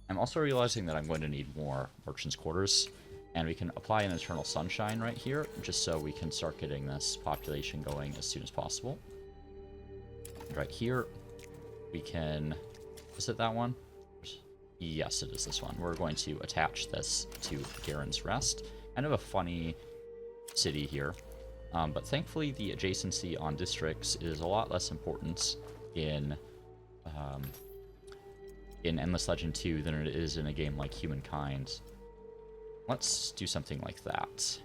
I'm also realizing that I'm going to need more merchants' quarters, and we can apply an Eternal Sunshine right here, just so we can start getting this population going as soon as possible. And right here, we can... Is it that one? Yes, it is this one. We're going to attach this to Garen's Rest. Kind of a funny city here. But thankfully, the adjacency on districts is a lot less important in Endless Legend 2 than it is in a game like Humankind. Let's do something like that.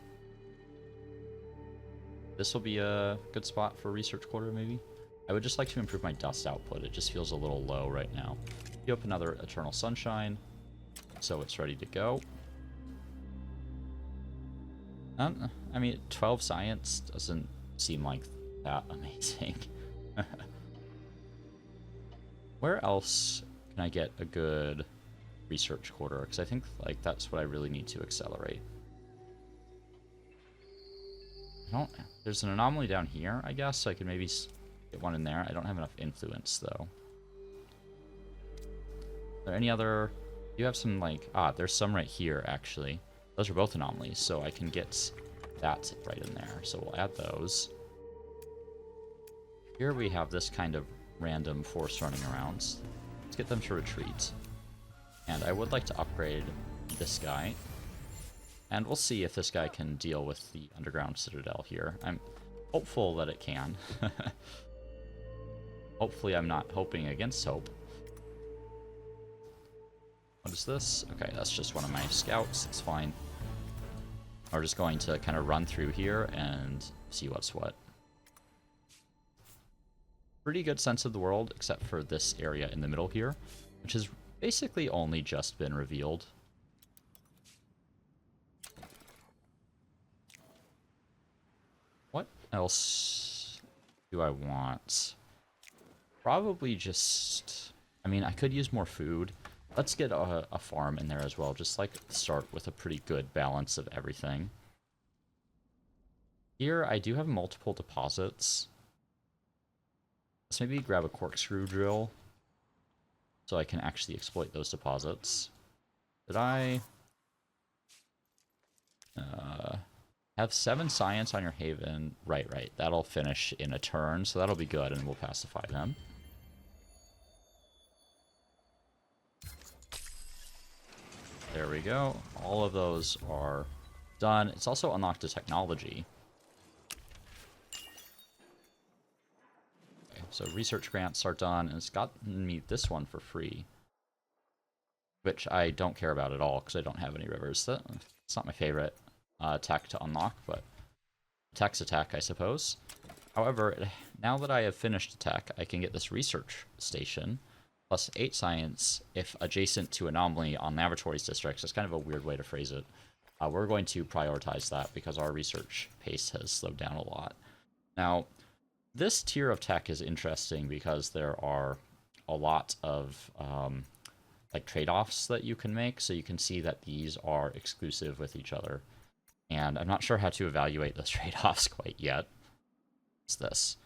This will be a good spot for research quarter, maybe? I would just like to improve my dust output. It just feels a little low right now. Queue up another Eternal Sunshine, so it's ready to go. I mean, 12 science doesn't seem like that amazing. Where else can I get a good research quarter? Because I think like that's what I really need to accelerate. There's an anomaly down here, I guess, so I could maybe get one in there. I don't have enough influence, though. Are there any other... You have some, like... there's some right here, actually. Those are both anomalies, so I can get that right in there. So we'll add those. Here we have this kind of random force running around. Let's get them to retreat. And I would like to upgrade this guy. And we'll see if this guy can deal with the underground citadel here. I'm hopeful that it can. Hopefully I'm not hoping against hope. What is this? Okay, that's just one of my scouts. It's fine. We're just going to kind of run through here and see what's what. Pretty good sense of the world, except for this area in the middle here, which has basically only just been revealed. What else do I want? Probably just... I mean, I could use more food. Let's get a farm in there as well. Just, like, start with a pretty good balance of everything. Here, I do have multiple deposits. Let's maybe grab a corkscrew drill so I can actually exploit those deposits. Did I... have 7 science on your haven. Right. That'll finish in a turn, so that'll be good, and we'll pacify them. There we go. All of those are done. It's also unlocked a technology. Okay, so research grants are done, and it's gotten me this one for free. Which I don't care about at all, because I don't have any rivers. It's not my favorite attack to unlock, but attack's attack, I suppose. However, now that I have finished attack, I can get this research station, plus 8 science if adjacent to anomaly on laboratories districts. It's kind of a weird way to phrase it. We're going to prioritize that because our research pace has slowed down a lot. Now, this tier of tech is interesting because there are a lot of like trade-offs that you can make, so you can see that these are exclusive with each other. And I'm not sure how to evaluate those trade-offs quite yet. What's this?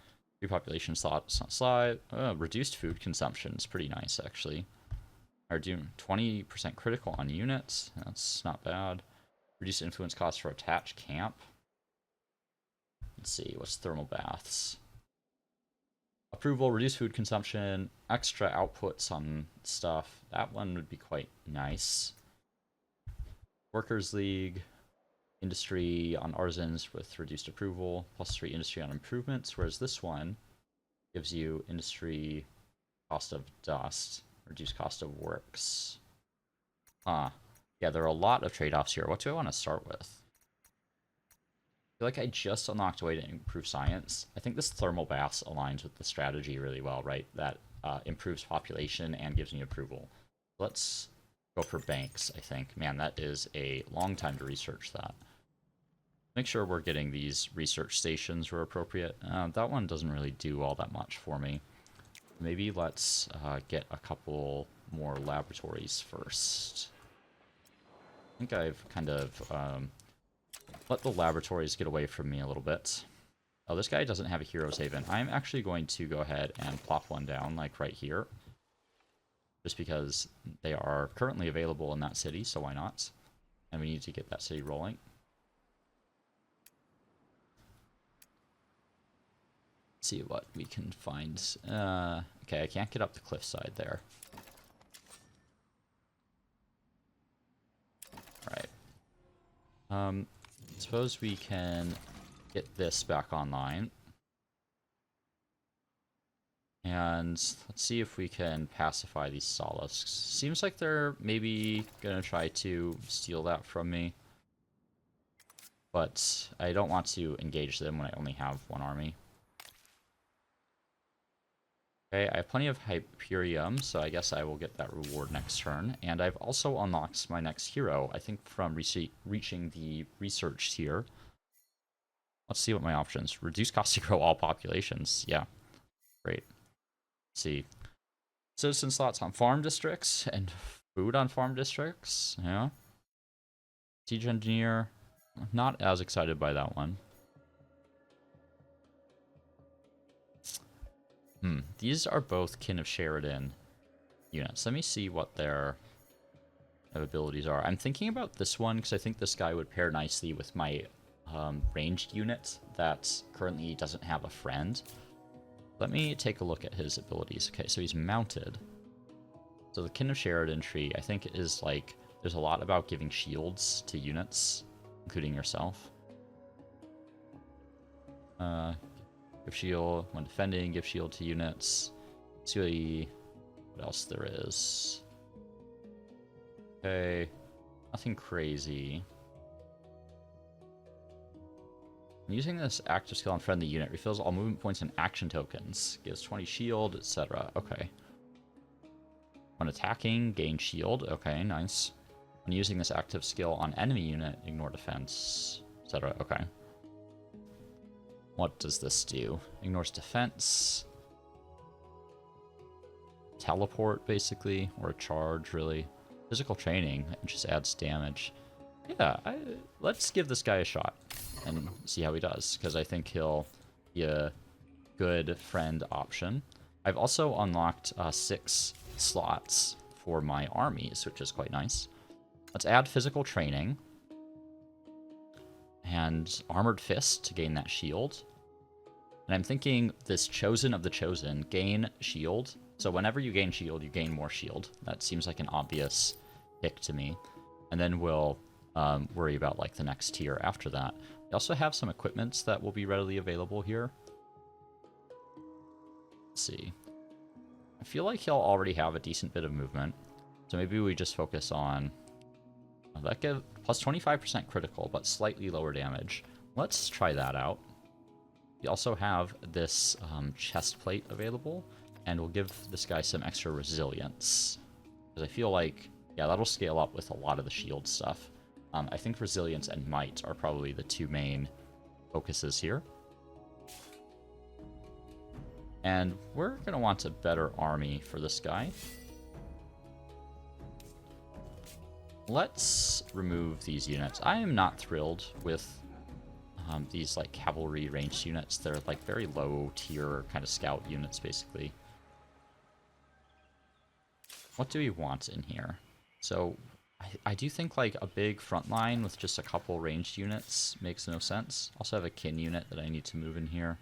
Repopulation slide. Reduced food consumption is pretty nice, actually. Are doing 20% critical on units. That's not bad. Reduced influence costs for attached camp. Let's see, what's thermal baths? Approval, reduced food consumption, extra outputs on stuff. That one would be quite nice. Workers' League. Industry on artisans with reduced approval, +3 industry on improvements, whereas this one gives you industry cost of dust, reduced cost of works. Yeah, there are a lot of trade-offs here. What do I want to start with? I feel like I just unlocked a way to improve science. I think this thermal baths aligns with the strategy really well, right? That improves population and gives me approval. Let's go for banks, I think. Man, that is a long time to research that. Make sure we're getting these research stations where appropriate. That one doesn't really do all that much for me. Maybe let's get a couple more laboratories first. I think I've kind of let the laboratories get away from me a little bit. Oh, this guy doesn't have a hero's haven. I'm actually going to go ahead and plop one down, like right here. Just because they are currently available in that city, so why not? And we need to get that city rolling. See what we can find. Okay, I can't get up the cliffside there. Right. Suppose we can get this back online. And let's see if we can pacify these Solisks. Seems like they're maybe gonna try to steal that from me. but I don't want to engage them when I only have one army. Okay, I have plenty of Hyperium, so I guess I will get that reward next turn. And I've also unlocked my next hero, I think from reaching the research tier. Let's see what my options. Reduce cost to grow all populations. Yeah, great. Let's see. Citizen slots on farm districts and food on farm districts. Yeah. Siege engineer. Not as excited by that one. These are both Kin of Sheridan units. Let me see what their abilities are. I'm thinking about this one because I think this guy would pair nicely with my ranged unit that currently doesn't have a friend. Let me take a look at his abilities. Okay, so he's mounted. So the Kin of Sheridan tree, I think, is like, there's a lot about giving shields to units, including yourself. Give shield when defending, give shield to units. See what else there is. Okay, nothing crazy. Using this active skill on friendly unit refills all movement points and action tokens. Gives 20 shield, etc. Okay. When attacking, gain shield. Okay, nice. When using this active skill on enemy unit, ignore defense, etc. Okay. What does this do? Ignores defense. Teleport, basically. Or a charge, really. Physical training. It just adds damage. Yeah, let's give this guy a shot and see how he does, because I think he'll be a good friend option. I've also unlocked 6 slots for my armies, which is quite nice. Let's add physical training and armored fist to gain that shield. And I'm thinking this chosen of the chosen, gain shield. So whenever you gain shield, you gain more shield. That seems like an obvious pick to me. And then we'll worry about like the next tier after that. We also have some equipments that will be readily available here. Let's see. I feel like he'll already have a decent bit of movement. So maybe we just focus on that give plus 25% critical, but slightly lower damage. Let's try that out. We also have this chest plate available, and we'll give this guy some extra resilience. Because I feel like, yeah, that'll scale up with a lot of the shield stuff. I think resilience and might are probably the 2 main focuses here. And we're going to want a better army for this guy. Let's remove these units. I am not thrilled with these like cavalry ranged units. They're like very low tier kind of scout units, basically. What do we want in here? So I do think like a big front line with just a couple ranged units makes no sense. Also have a kin unit that I need to move in here.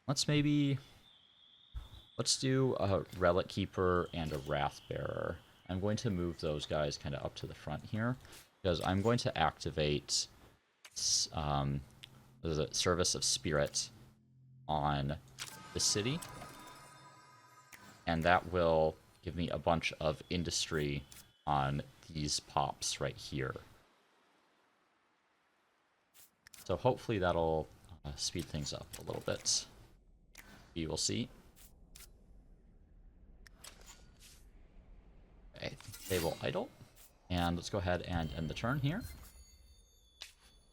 Let's do a Relic Keeper and a Wrath Bearer. I'm going to move those guys kind of up to the front here, because I'm going to activate the Service of Spirit on the city, and that will give me a bunch of industry on these pops right here. So hopefully that'll speed things up a little bit. We will see. Okay, they will idle. And let's go ahead and end the turn here.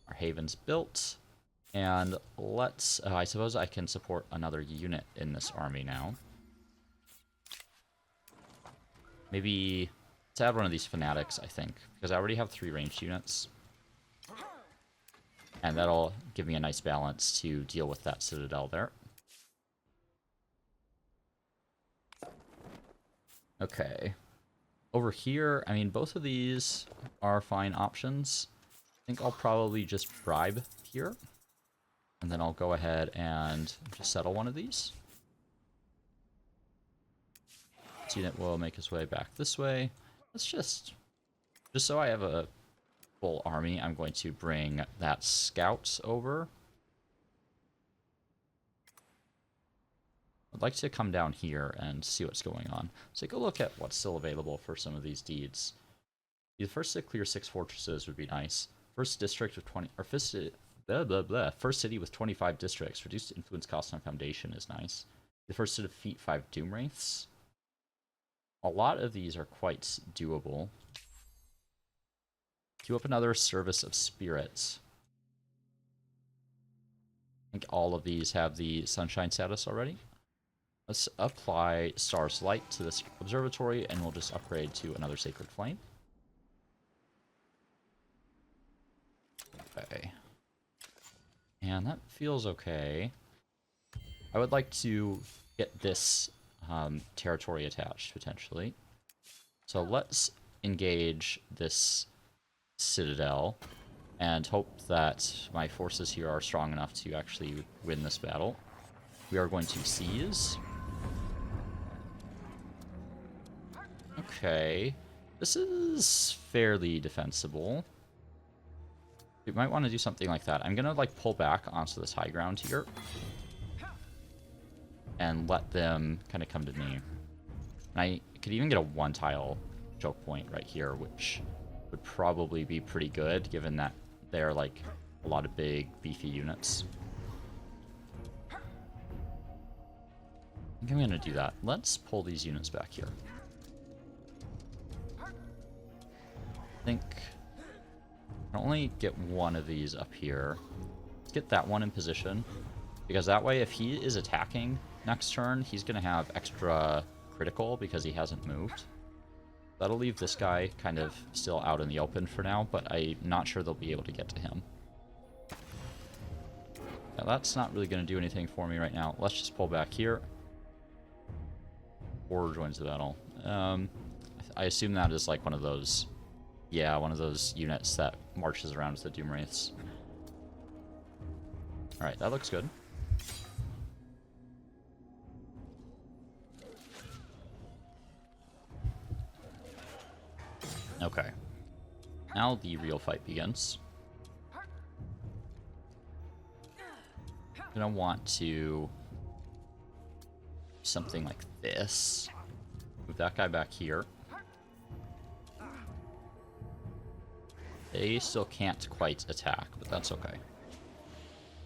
Our haven's built. And let's, I suppose I can support another unit in this army now. Maybe let's add one of these fanatics, I think, because I already have 3 ranged units. And that'll give me a nice balance to deal with that citadel there. Okay. Over here, I mean, both of these are fine options. I think I'll probably just bribe here. And then I'll go ahead and just settle one of these. This unit will make its way back this way. Let's just so I have a full army, I'm going to bring that scout over. I'd like to come down here and see what's going on. Let's take a look at what's still available for some of these deeds. The first to clear 6 fortresses would be nice. First district of 20, or first, blah, blah, blah. First city with 25 districts. Reduced influence cost on foundation is nice. The first to defeat 5 Doom Wraiths. A lot of these are quite doable. Queue up another Service of Spirits. I think all of these have the Sunshine status already. Let's apply Star's Light to this observatory, and we'll just upgrade to another Sacred Flame. Okay. And that feels okay. I would like to get this territory attached, potentially. So let's engage this citadel and hope that my forces here are strong enough to actually win this battle. We are going to seize. Okay. This is fairly defensible. We might want to do something like that. I'm gonna like pull back onto this high ground here and let them kind of come to me. And I could even get a 1-tile choke point right here, which would probably be pretty good given that they're like a lot of big beefy units. I think I'm gonna do that. Let's pull these units back here. I think I can only get one of these up here. Let's get that one in position, because that way if he is attacking next turn, he's going to have extra critical because he hasn't moved. That'll leave this guy kind of still out in the open for now, but I'm not sure they'll be able to get to him. Now, that's not really going to do anything for me right now. Let's just pull back here. Or joins the battle. I assume that is like one of those... Yeah, one of those units that marches around with the Doom Wraiths. Alright, that looks good. Okay. Now the real fight begins. I'm gonna want to do something like this. Move that guy back here. They still can't quite attack, but that's okay.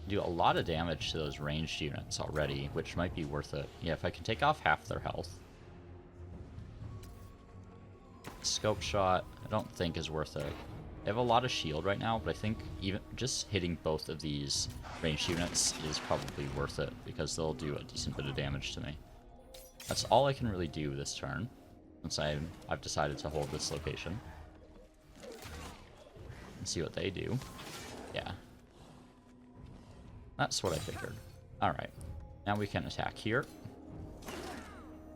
Do a lot of damage to those ranged units already, which might be worth it. Yeah, if I can take off half their health. Scope shot, I don't think is worth it. They have a lot of shield right now, but I think even just hitting both of these ranged units is probably worth it, because they'll do a decent bit of damage to me. That's all I can really do this turn, since I've decided to hold this location. And see what they do. Yeah. That's what I figured. Alright. Now we can attack here.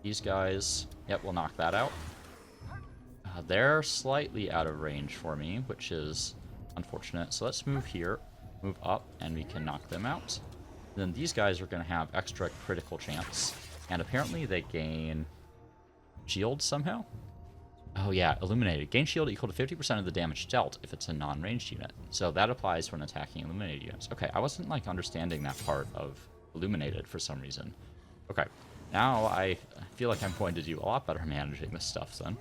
These guys... Yep, we'll knock that out. They're slightly out of range for me, which is unfortunate. So let's move here, move up, and we can knock them out. Then these guys are going to have extra critical chance. And apparently they gain shield somehow? Oh yeah, Illuminated. Gain shield equal to 50% of the damage dealt if it's a non-ranged unit. So that applies when attacking Illuminated units. Okay, I wasn't like understanding that part of Illuminated for some reason. Okay, now I feel like I'm going to do a lot better managing this stuff then.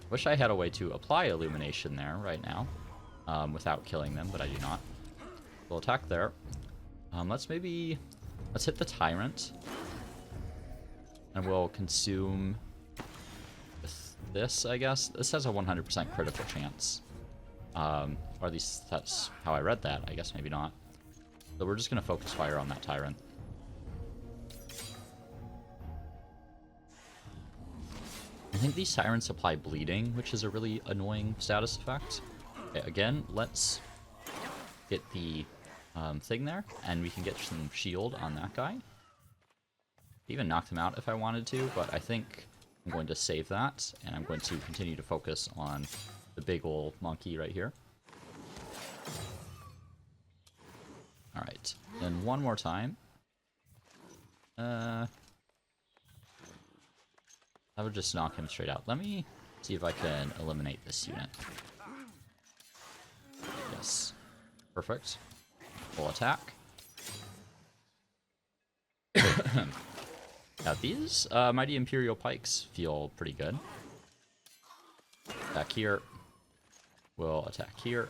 Wish I had a way to apply Illumination there right now without killing them, but I do not. We'll attack there. Let's hit the Tyrant. And we'll consume with this, I guess. This has a 100% critical chance. Or at least that's how I read that. I guess maybe not. So we're just going to focus fire on that Tyrant. I think these Tyrants apply bleeding, which is a really annoying status effect. Okay, again, let's get the thing there, and we can get some shield on that guy. Even knock them out if I wanted to, but I think I'm going to save that, and I'm going to continue to focus on the big ol' monkey right here. Alright, then one more time. I would just knock him straight out. Let me see if I can eliminate this unit. Yes. Perfect. Full attack. Now these Mighty Imperial Pikes feel pretty good. Attack here. We'll attack here.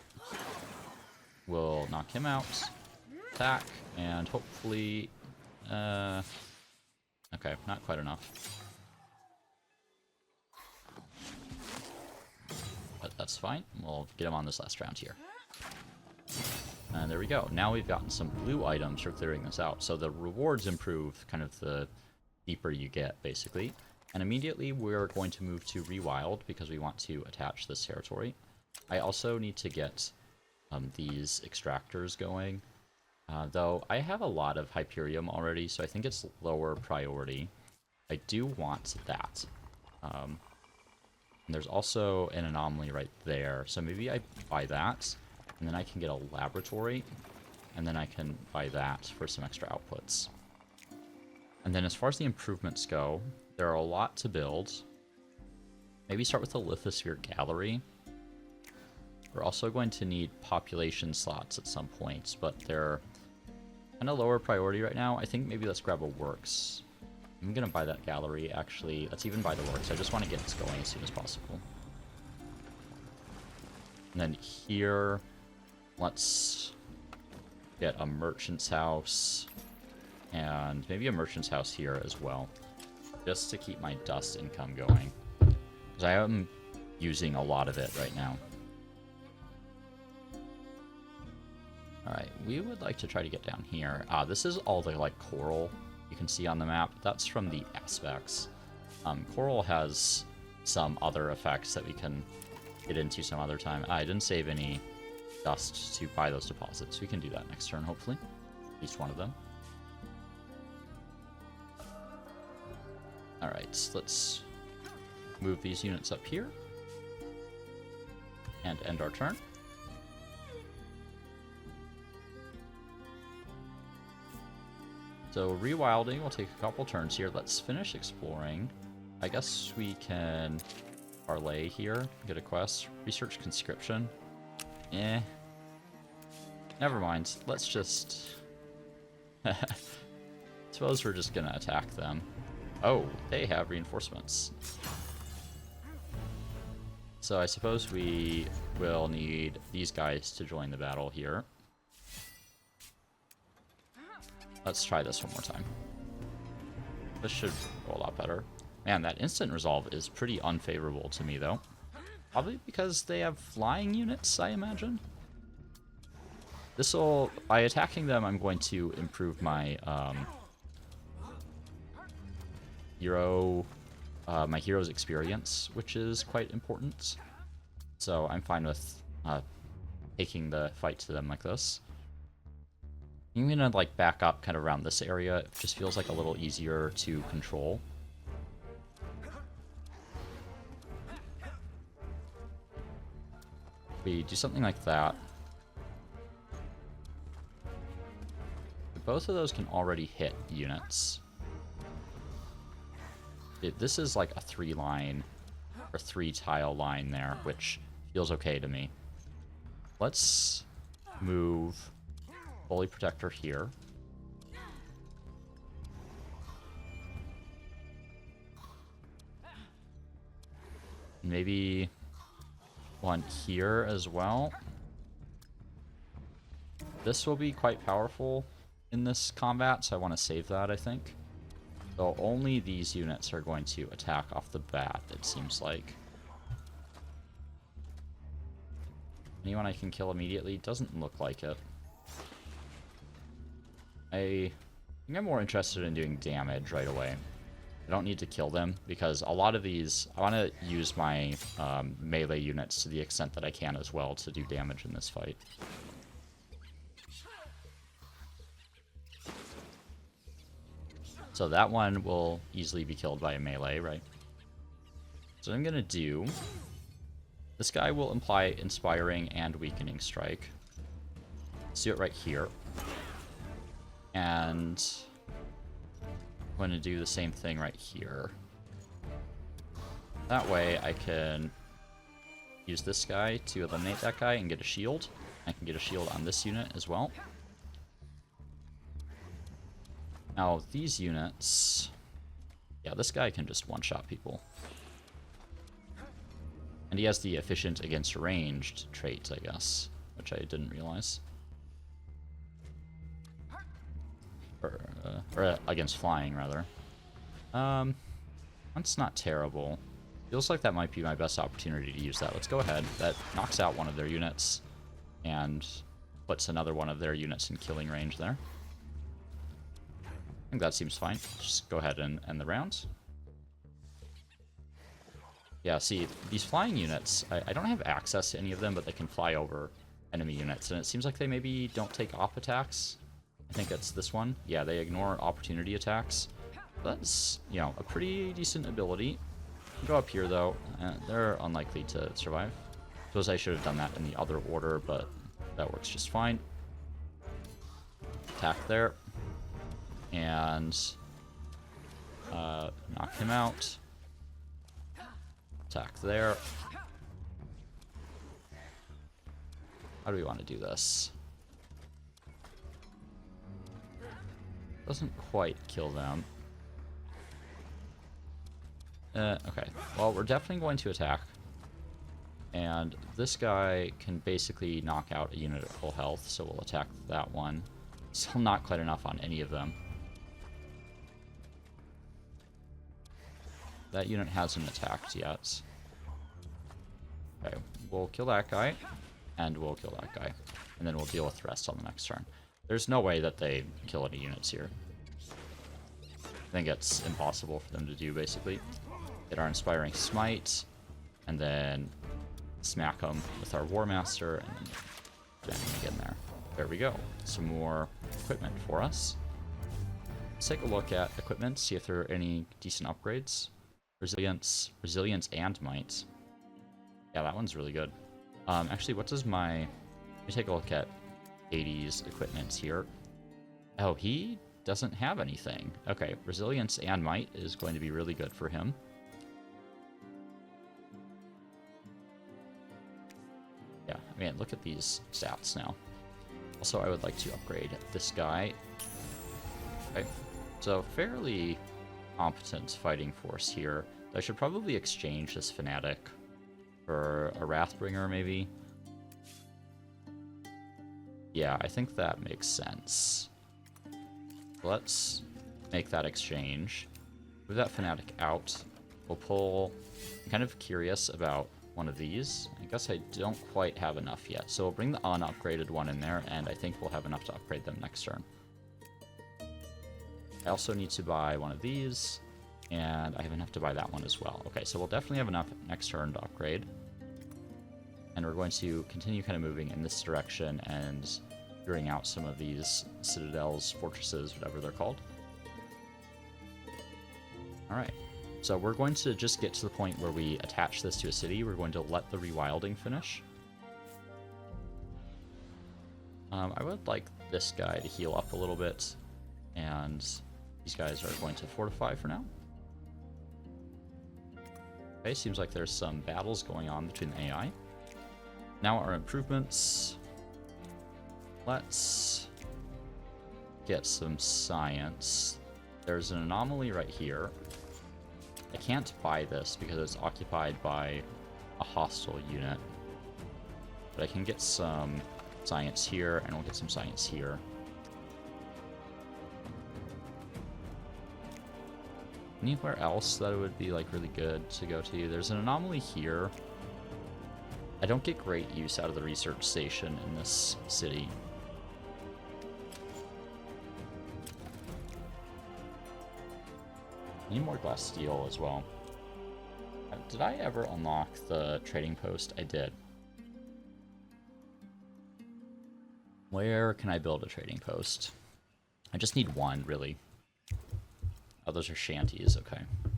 We'll knock him out. Attack, and hopefully... okay, not quite enough. But that's fine. We'll get him on this last round here. And there we go. Now we've gotten some blue items for clearing this out. So the rewards improve kind of the deeper you get, basically. And immediately we're going to move to Rewild because we want to attach this territory. I also need to get these extractors going. Though I have a lot of Hyperium already, so I think it's lower priority. I do want that. And there's also an anomaly right there, so maybe I buy that, and then I can get a laboratory, and then I can buy that for some extra outputs. And then as far as the improvements go, there are a lot to build. Maybe start with the Lithosphere Gallery. We're also going to need population slots at some point, but they're kind of lower priority right now. I think maybe let's grab a Works. I'm going to buy that gallery, actually. Let's even buy the Works. I just want to get this going as soon as possible. And then here, let's get a merchant's house. And maybe a merchant's house here as well. Just to keep my dust income going. Because I am using a lot of it right now. Alright, we would like to try to get down here. This is all the, like, coral you can see on the map. That's from the aspects. Coral has some other effects that we can get into some other time. I didn't save any dust to buy those deposits. We can do that next turn, hopefully. At least one of them. Alright, let's move these units up here. And end our turn. So rewilding will take a couple turns here. Let's finish exploring. I guess we can parlay here, get a quest. Research conscription. Never mind. Let's just... Suppose we're just gonna attack them. Oh, they have reinforcements. So I suppose we will need these guys to join the battle here. Let's try this one more time. This should go a lot better. Man, that instant resolve is pretty unfavorable to me, though. Probably because they have flying units, I imagine. This'll... By attacking them, I'm going to improve my, my hero's experience, which is quite important. So I'm fine with, taking the fight to them like this. I'm gonna, like, back up kind of around this area. It just feels like a little easier to control. We do something like that. Both of those can already hit units. This is like a 3-line or 3-tile line there, which feels okay to me. Let's move Holy Protector here. Maybe one here as well. This will be quite powerful in this combat, so I want to save that, I think. So only these units are going to attack off the bat, it seems like. Anyone I can kill immediately? Doesn't look like it. I think I'm more interested in doing damage right away. I don't need to kill them, because a lot of these... I want to use my melee units to the extent that I can as well to do damage in this fight. So that one will easily be killed by a melee, right? So I'm going to do... This guy will imply Inspiring and Weakening Strike. Let's do it right here. And I'm going to do the same thing right here. That way I can use this guy to eliminate that guy and get a shield. I can get a shield on this unit as well. Now these units, Yeah, this guy can just one-shot people. And he has the efficient against ranged trait, I guess, which I didn't realize. Or against flying, rather. That's not terrible. Feels like that might be my best opportunity to use that. Let's go ahead. That knocks out one of their units and puts another one of their units in killing range there. I think that seems fine. Just go ahead and end the round. Yeah, see, these flying units, I don't have access to any of them, but they can fly over enemy units, and it seems like they maybe don't take off attacks. I think it's this one. Yeah, they ignore opportunity attacks. That's, you know, a pretty decent ability. Go up here, though. They're unlikely to survive. Suppose I should have done that in the other order, but that works just fine. Attack there. And knock him out. Attack there. How do we want to do this? Doesn't quite kill them. Okay. Well, we're definitely going to attack. And this guy can basically knock out a unit at full health, so we'll attack that one. Still not quite enough on any of them. That unit hasn't attacked yet. Okay, we'll kill that guy, and we'll kill that guy. And then we'll deal with the rest on the next turn. There's no way that they kill any units here. I think it's impossible for them to do, basically. Hit our Inspiring Smite, and then smack them with our War Master, and then jam them again there. There we go. Some more equipment for us. Let's take a look at equipment, see if there are any decent upgrades. Resilience, and Might. Yeah, that one's really good. Actually, what does my... Let me take a look at 80's equipment here. Oh, he doesn't have anything. Okay, Resilience and Might is going to be really good for him. Yeah, I mean, look at these stats now. Also, I would like to upgrade this guy. Okay, so fairly competent fighting force here. I should probably exchange this Fanatic for a Wrathbringer, maybe. Yeah, I think that makes sense. Let's make that exchange. Move that Fanatic out. We'll pull... I'm kind of curious about one of these. I guess I don't quite have enough yet. So we'll bring the unupgraded one in there, and I think we'll have enough to upgrade them next turn. I also need to buy one of these, and I have enough to buy that one as well. Okay, so we'll definitely have enough next turn to upgrade. And we're going to continue kind of moving in this direction and clearing out some of these citadels, fortresses, whatever they're called. Alright, so we're going to just get to the point where we attach this to a city. We're going to let the rewilding finish. I would like this guy to heal up a little bit, and these guys are going to fortify for now. Okay, seems like there's some battles going on between the AI. Now our improvements. Let's get some science. There's an anomaly right here. I can't buy this because it's occupied by a hostile unit. But I can get some science here, and we'll get some science here. Anywhere else that it would be like really good to go to? There's an anomaly here. I don't get great use out of the research station in this city. I need more glass steel as well. Did I ever unlock the trading post? I did. Where can I build a trading post? I just need one, really. Oh, those are shanties, okay. I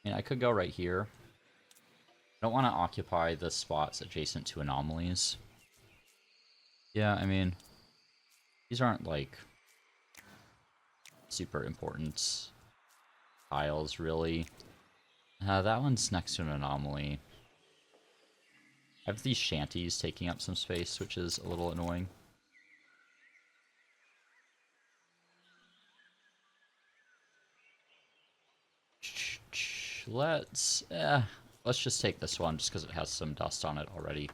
mean, I could go right here. I don't want to occupy the spots adjacent to anomalies. Yeah, I mean, these aren't, like, super important tiles, really. That one's next to an anomaly. I have these shanties taking up some space, which is a little annoying. let's just take this one just because it has some dust on it already.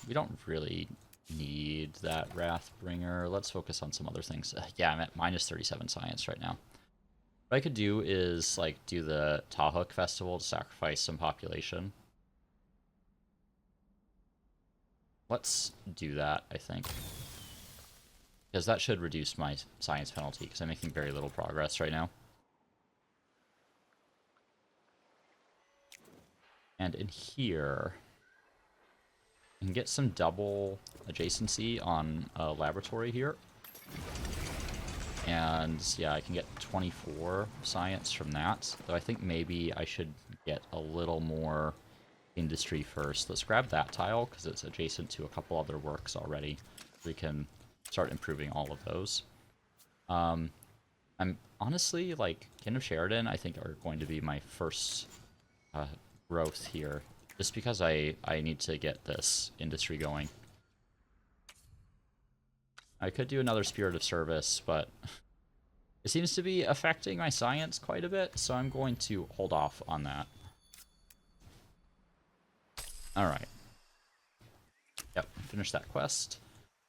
We don't really need that Wrathbringer. Let's focus on some other things. Yeah, I'm at minus 37 science right now. What I could do is like do the Tahuk festival to sacrifice some population. Let's do that, I think. Because that should reduce my science penalty, because I'm making very little progress right now. And in here, I can get some double adjacency on a laboratory here. And yeah, I can get 24 science from that. Though I think maybe I should get a little more industry first. Let's grab that tile, because it's adjacent to a couple other works already. We can start improving all of those. I'm honestly, like, Kin of Sheridan, I think, are going to be my first growth here. Just because I need to get this industry going. I could do another Spirit of Service, but it seems to be affecting my science quite a bit, so I'm going to hold off on that. Alright. Yep, finish that quest.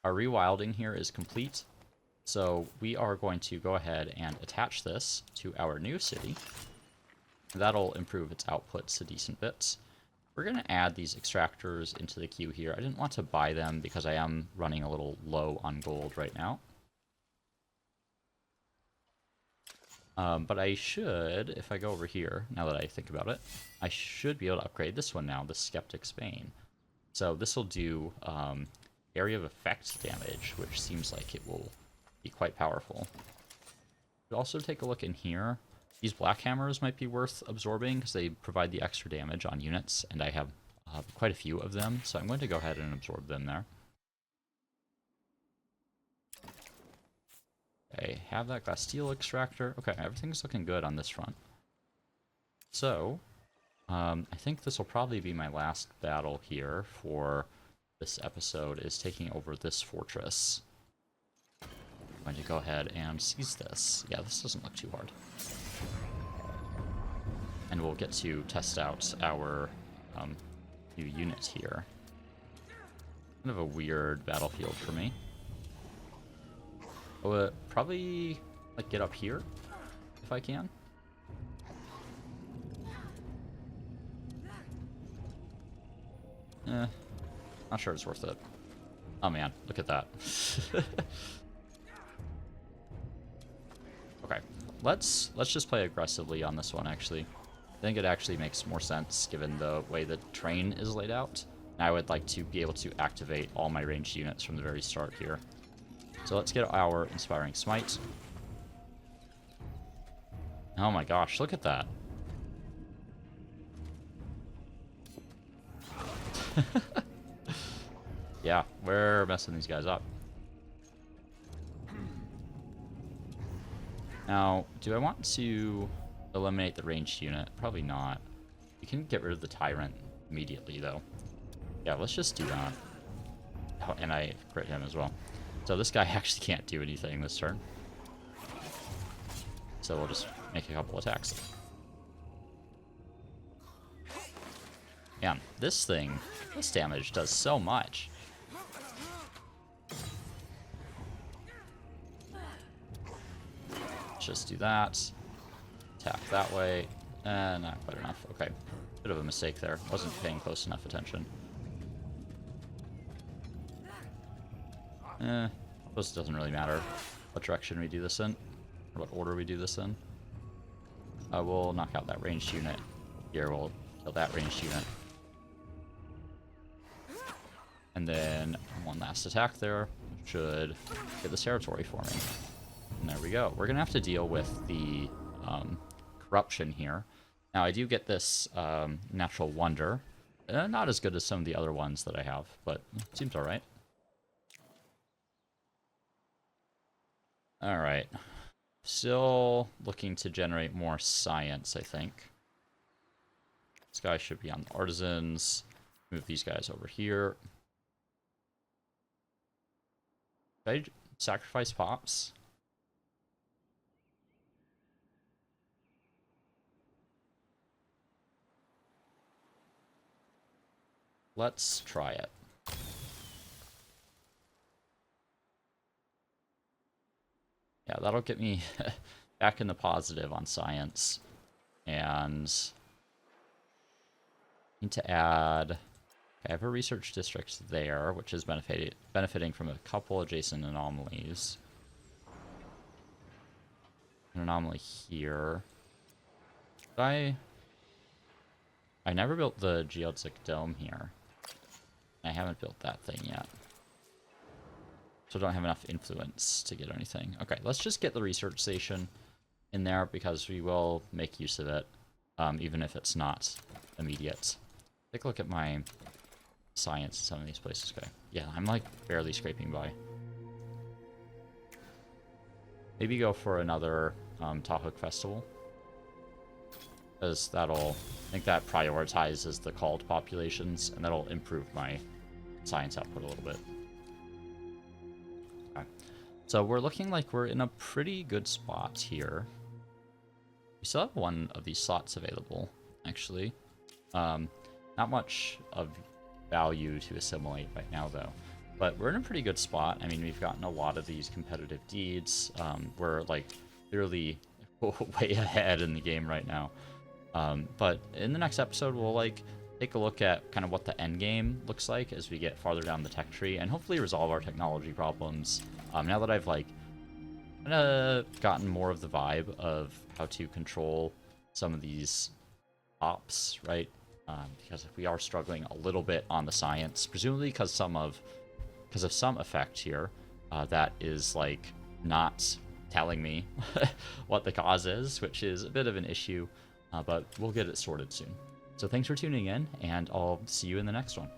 Our rewilding here is complete, so we are going to go ahead and attach this to our new city. That'll improve its outputs a decent bit. We're going to add these extractors into the queue here. I didn't want to buy them because I am running a little low on gold right now. But I should, if I go over here, now that I think about it, I should be able to upgrade this one now, the Skeptic's Bane. So this will do area of effect damage, which seems like it will be quite powerful. We'll also take a look in here. These black hammers might be worth absorbing because they provide the extra damage on units, and I have quite a few of them, so I'm going to go ahead and absorb them there. Okay, have that glass steel extractor. Okay, everything's looking good on this front. So, I think this will probably be my last battle here for this episode, is taking over this fortress. I'm going to go ahead and seize this. Yeah, this doesn't look too hard. And we'll get to test out our new unit here. Kind of a weird battlefield for me. I'll probably like get up here if I can. Not sure it's worth it. Oh man, look at that. Okay, let's just play aggressively on this one actually. I think it actually makes more sense given the way the train is laid out. And I would like to be able to activate all my ranged units from the very start here. So let's get our Inspiring Smite. Oh my gosh, look at that. Yeah, we're messing these guys up. Now, do I want to eliminate the ranged unit? Probably not. You can get rid of the Tyrant immediately, though. Yeah, let's just do that. Oh, and I crit him as well. So this guy actually can't do anything this turn. So we'll just make a couple attacks. Man, this damage does so much. Just do that. Attack that way. Not quite enough. Okay. Bit of a mistake there. Wasn't paying close enough attention. Suppose it doesn't really matter what direction we do this in, or what order we do this in. We'll knock out that ranged unit. Here, we'll kill that ranged unit. And then one last attack there should get this territory for me. And there we go. We're going to have to deal with the corruption here. Now, I do get this Natural Wonder. Not as good as some of the other ones that I have, but seems alright. Alright. Still looking to generate more science, I think. This guy should be on the artisans. Move these guys over here. Did I sacrifice pops? let's try it. Yeah, that'll get me back in the positive on science. And need to add... I have a research district there, which is benefiting from a couple adjacent anomalies. An anomaly here. I never built the geodesic dome here. I haven't built that thing yet. So I don't have enough influence to get anything. Okay, let's just get the research station in there because we will make use of it, even if it's not immediate. Take a look at my science in some of these places. Okay, yeah, I'm like barely scraping by. Maybe go for another Tahuk festival, because I think that prioritizes the called populations, and that'll improve my science output a little bit. Okay. So we're looking like we're in a pretty good spot here. We still have one of these slots available, actually. Not much of value to assimilate right now, though. But we're in a pretty good spot. I mean, we've gotten a lot of these competitive deeds. We're, like, clearly way ahead in the game right now. But in the next episode, we'll, like, take a look at kind of what the end game looks like as we get farther down the tech tree, and hopefully resolve our technology problems. Now that I've, like, kind of gotten more of the vibe of how to control some of these ops, right? Because we are struggling a little bit on the science, presumably because of some effect here that is like not telling me what the cause is, which is a bit of an issue, but we'll get it sorted soon. So thanks for tuning in, and I'll see you in the next one.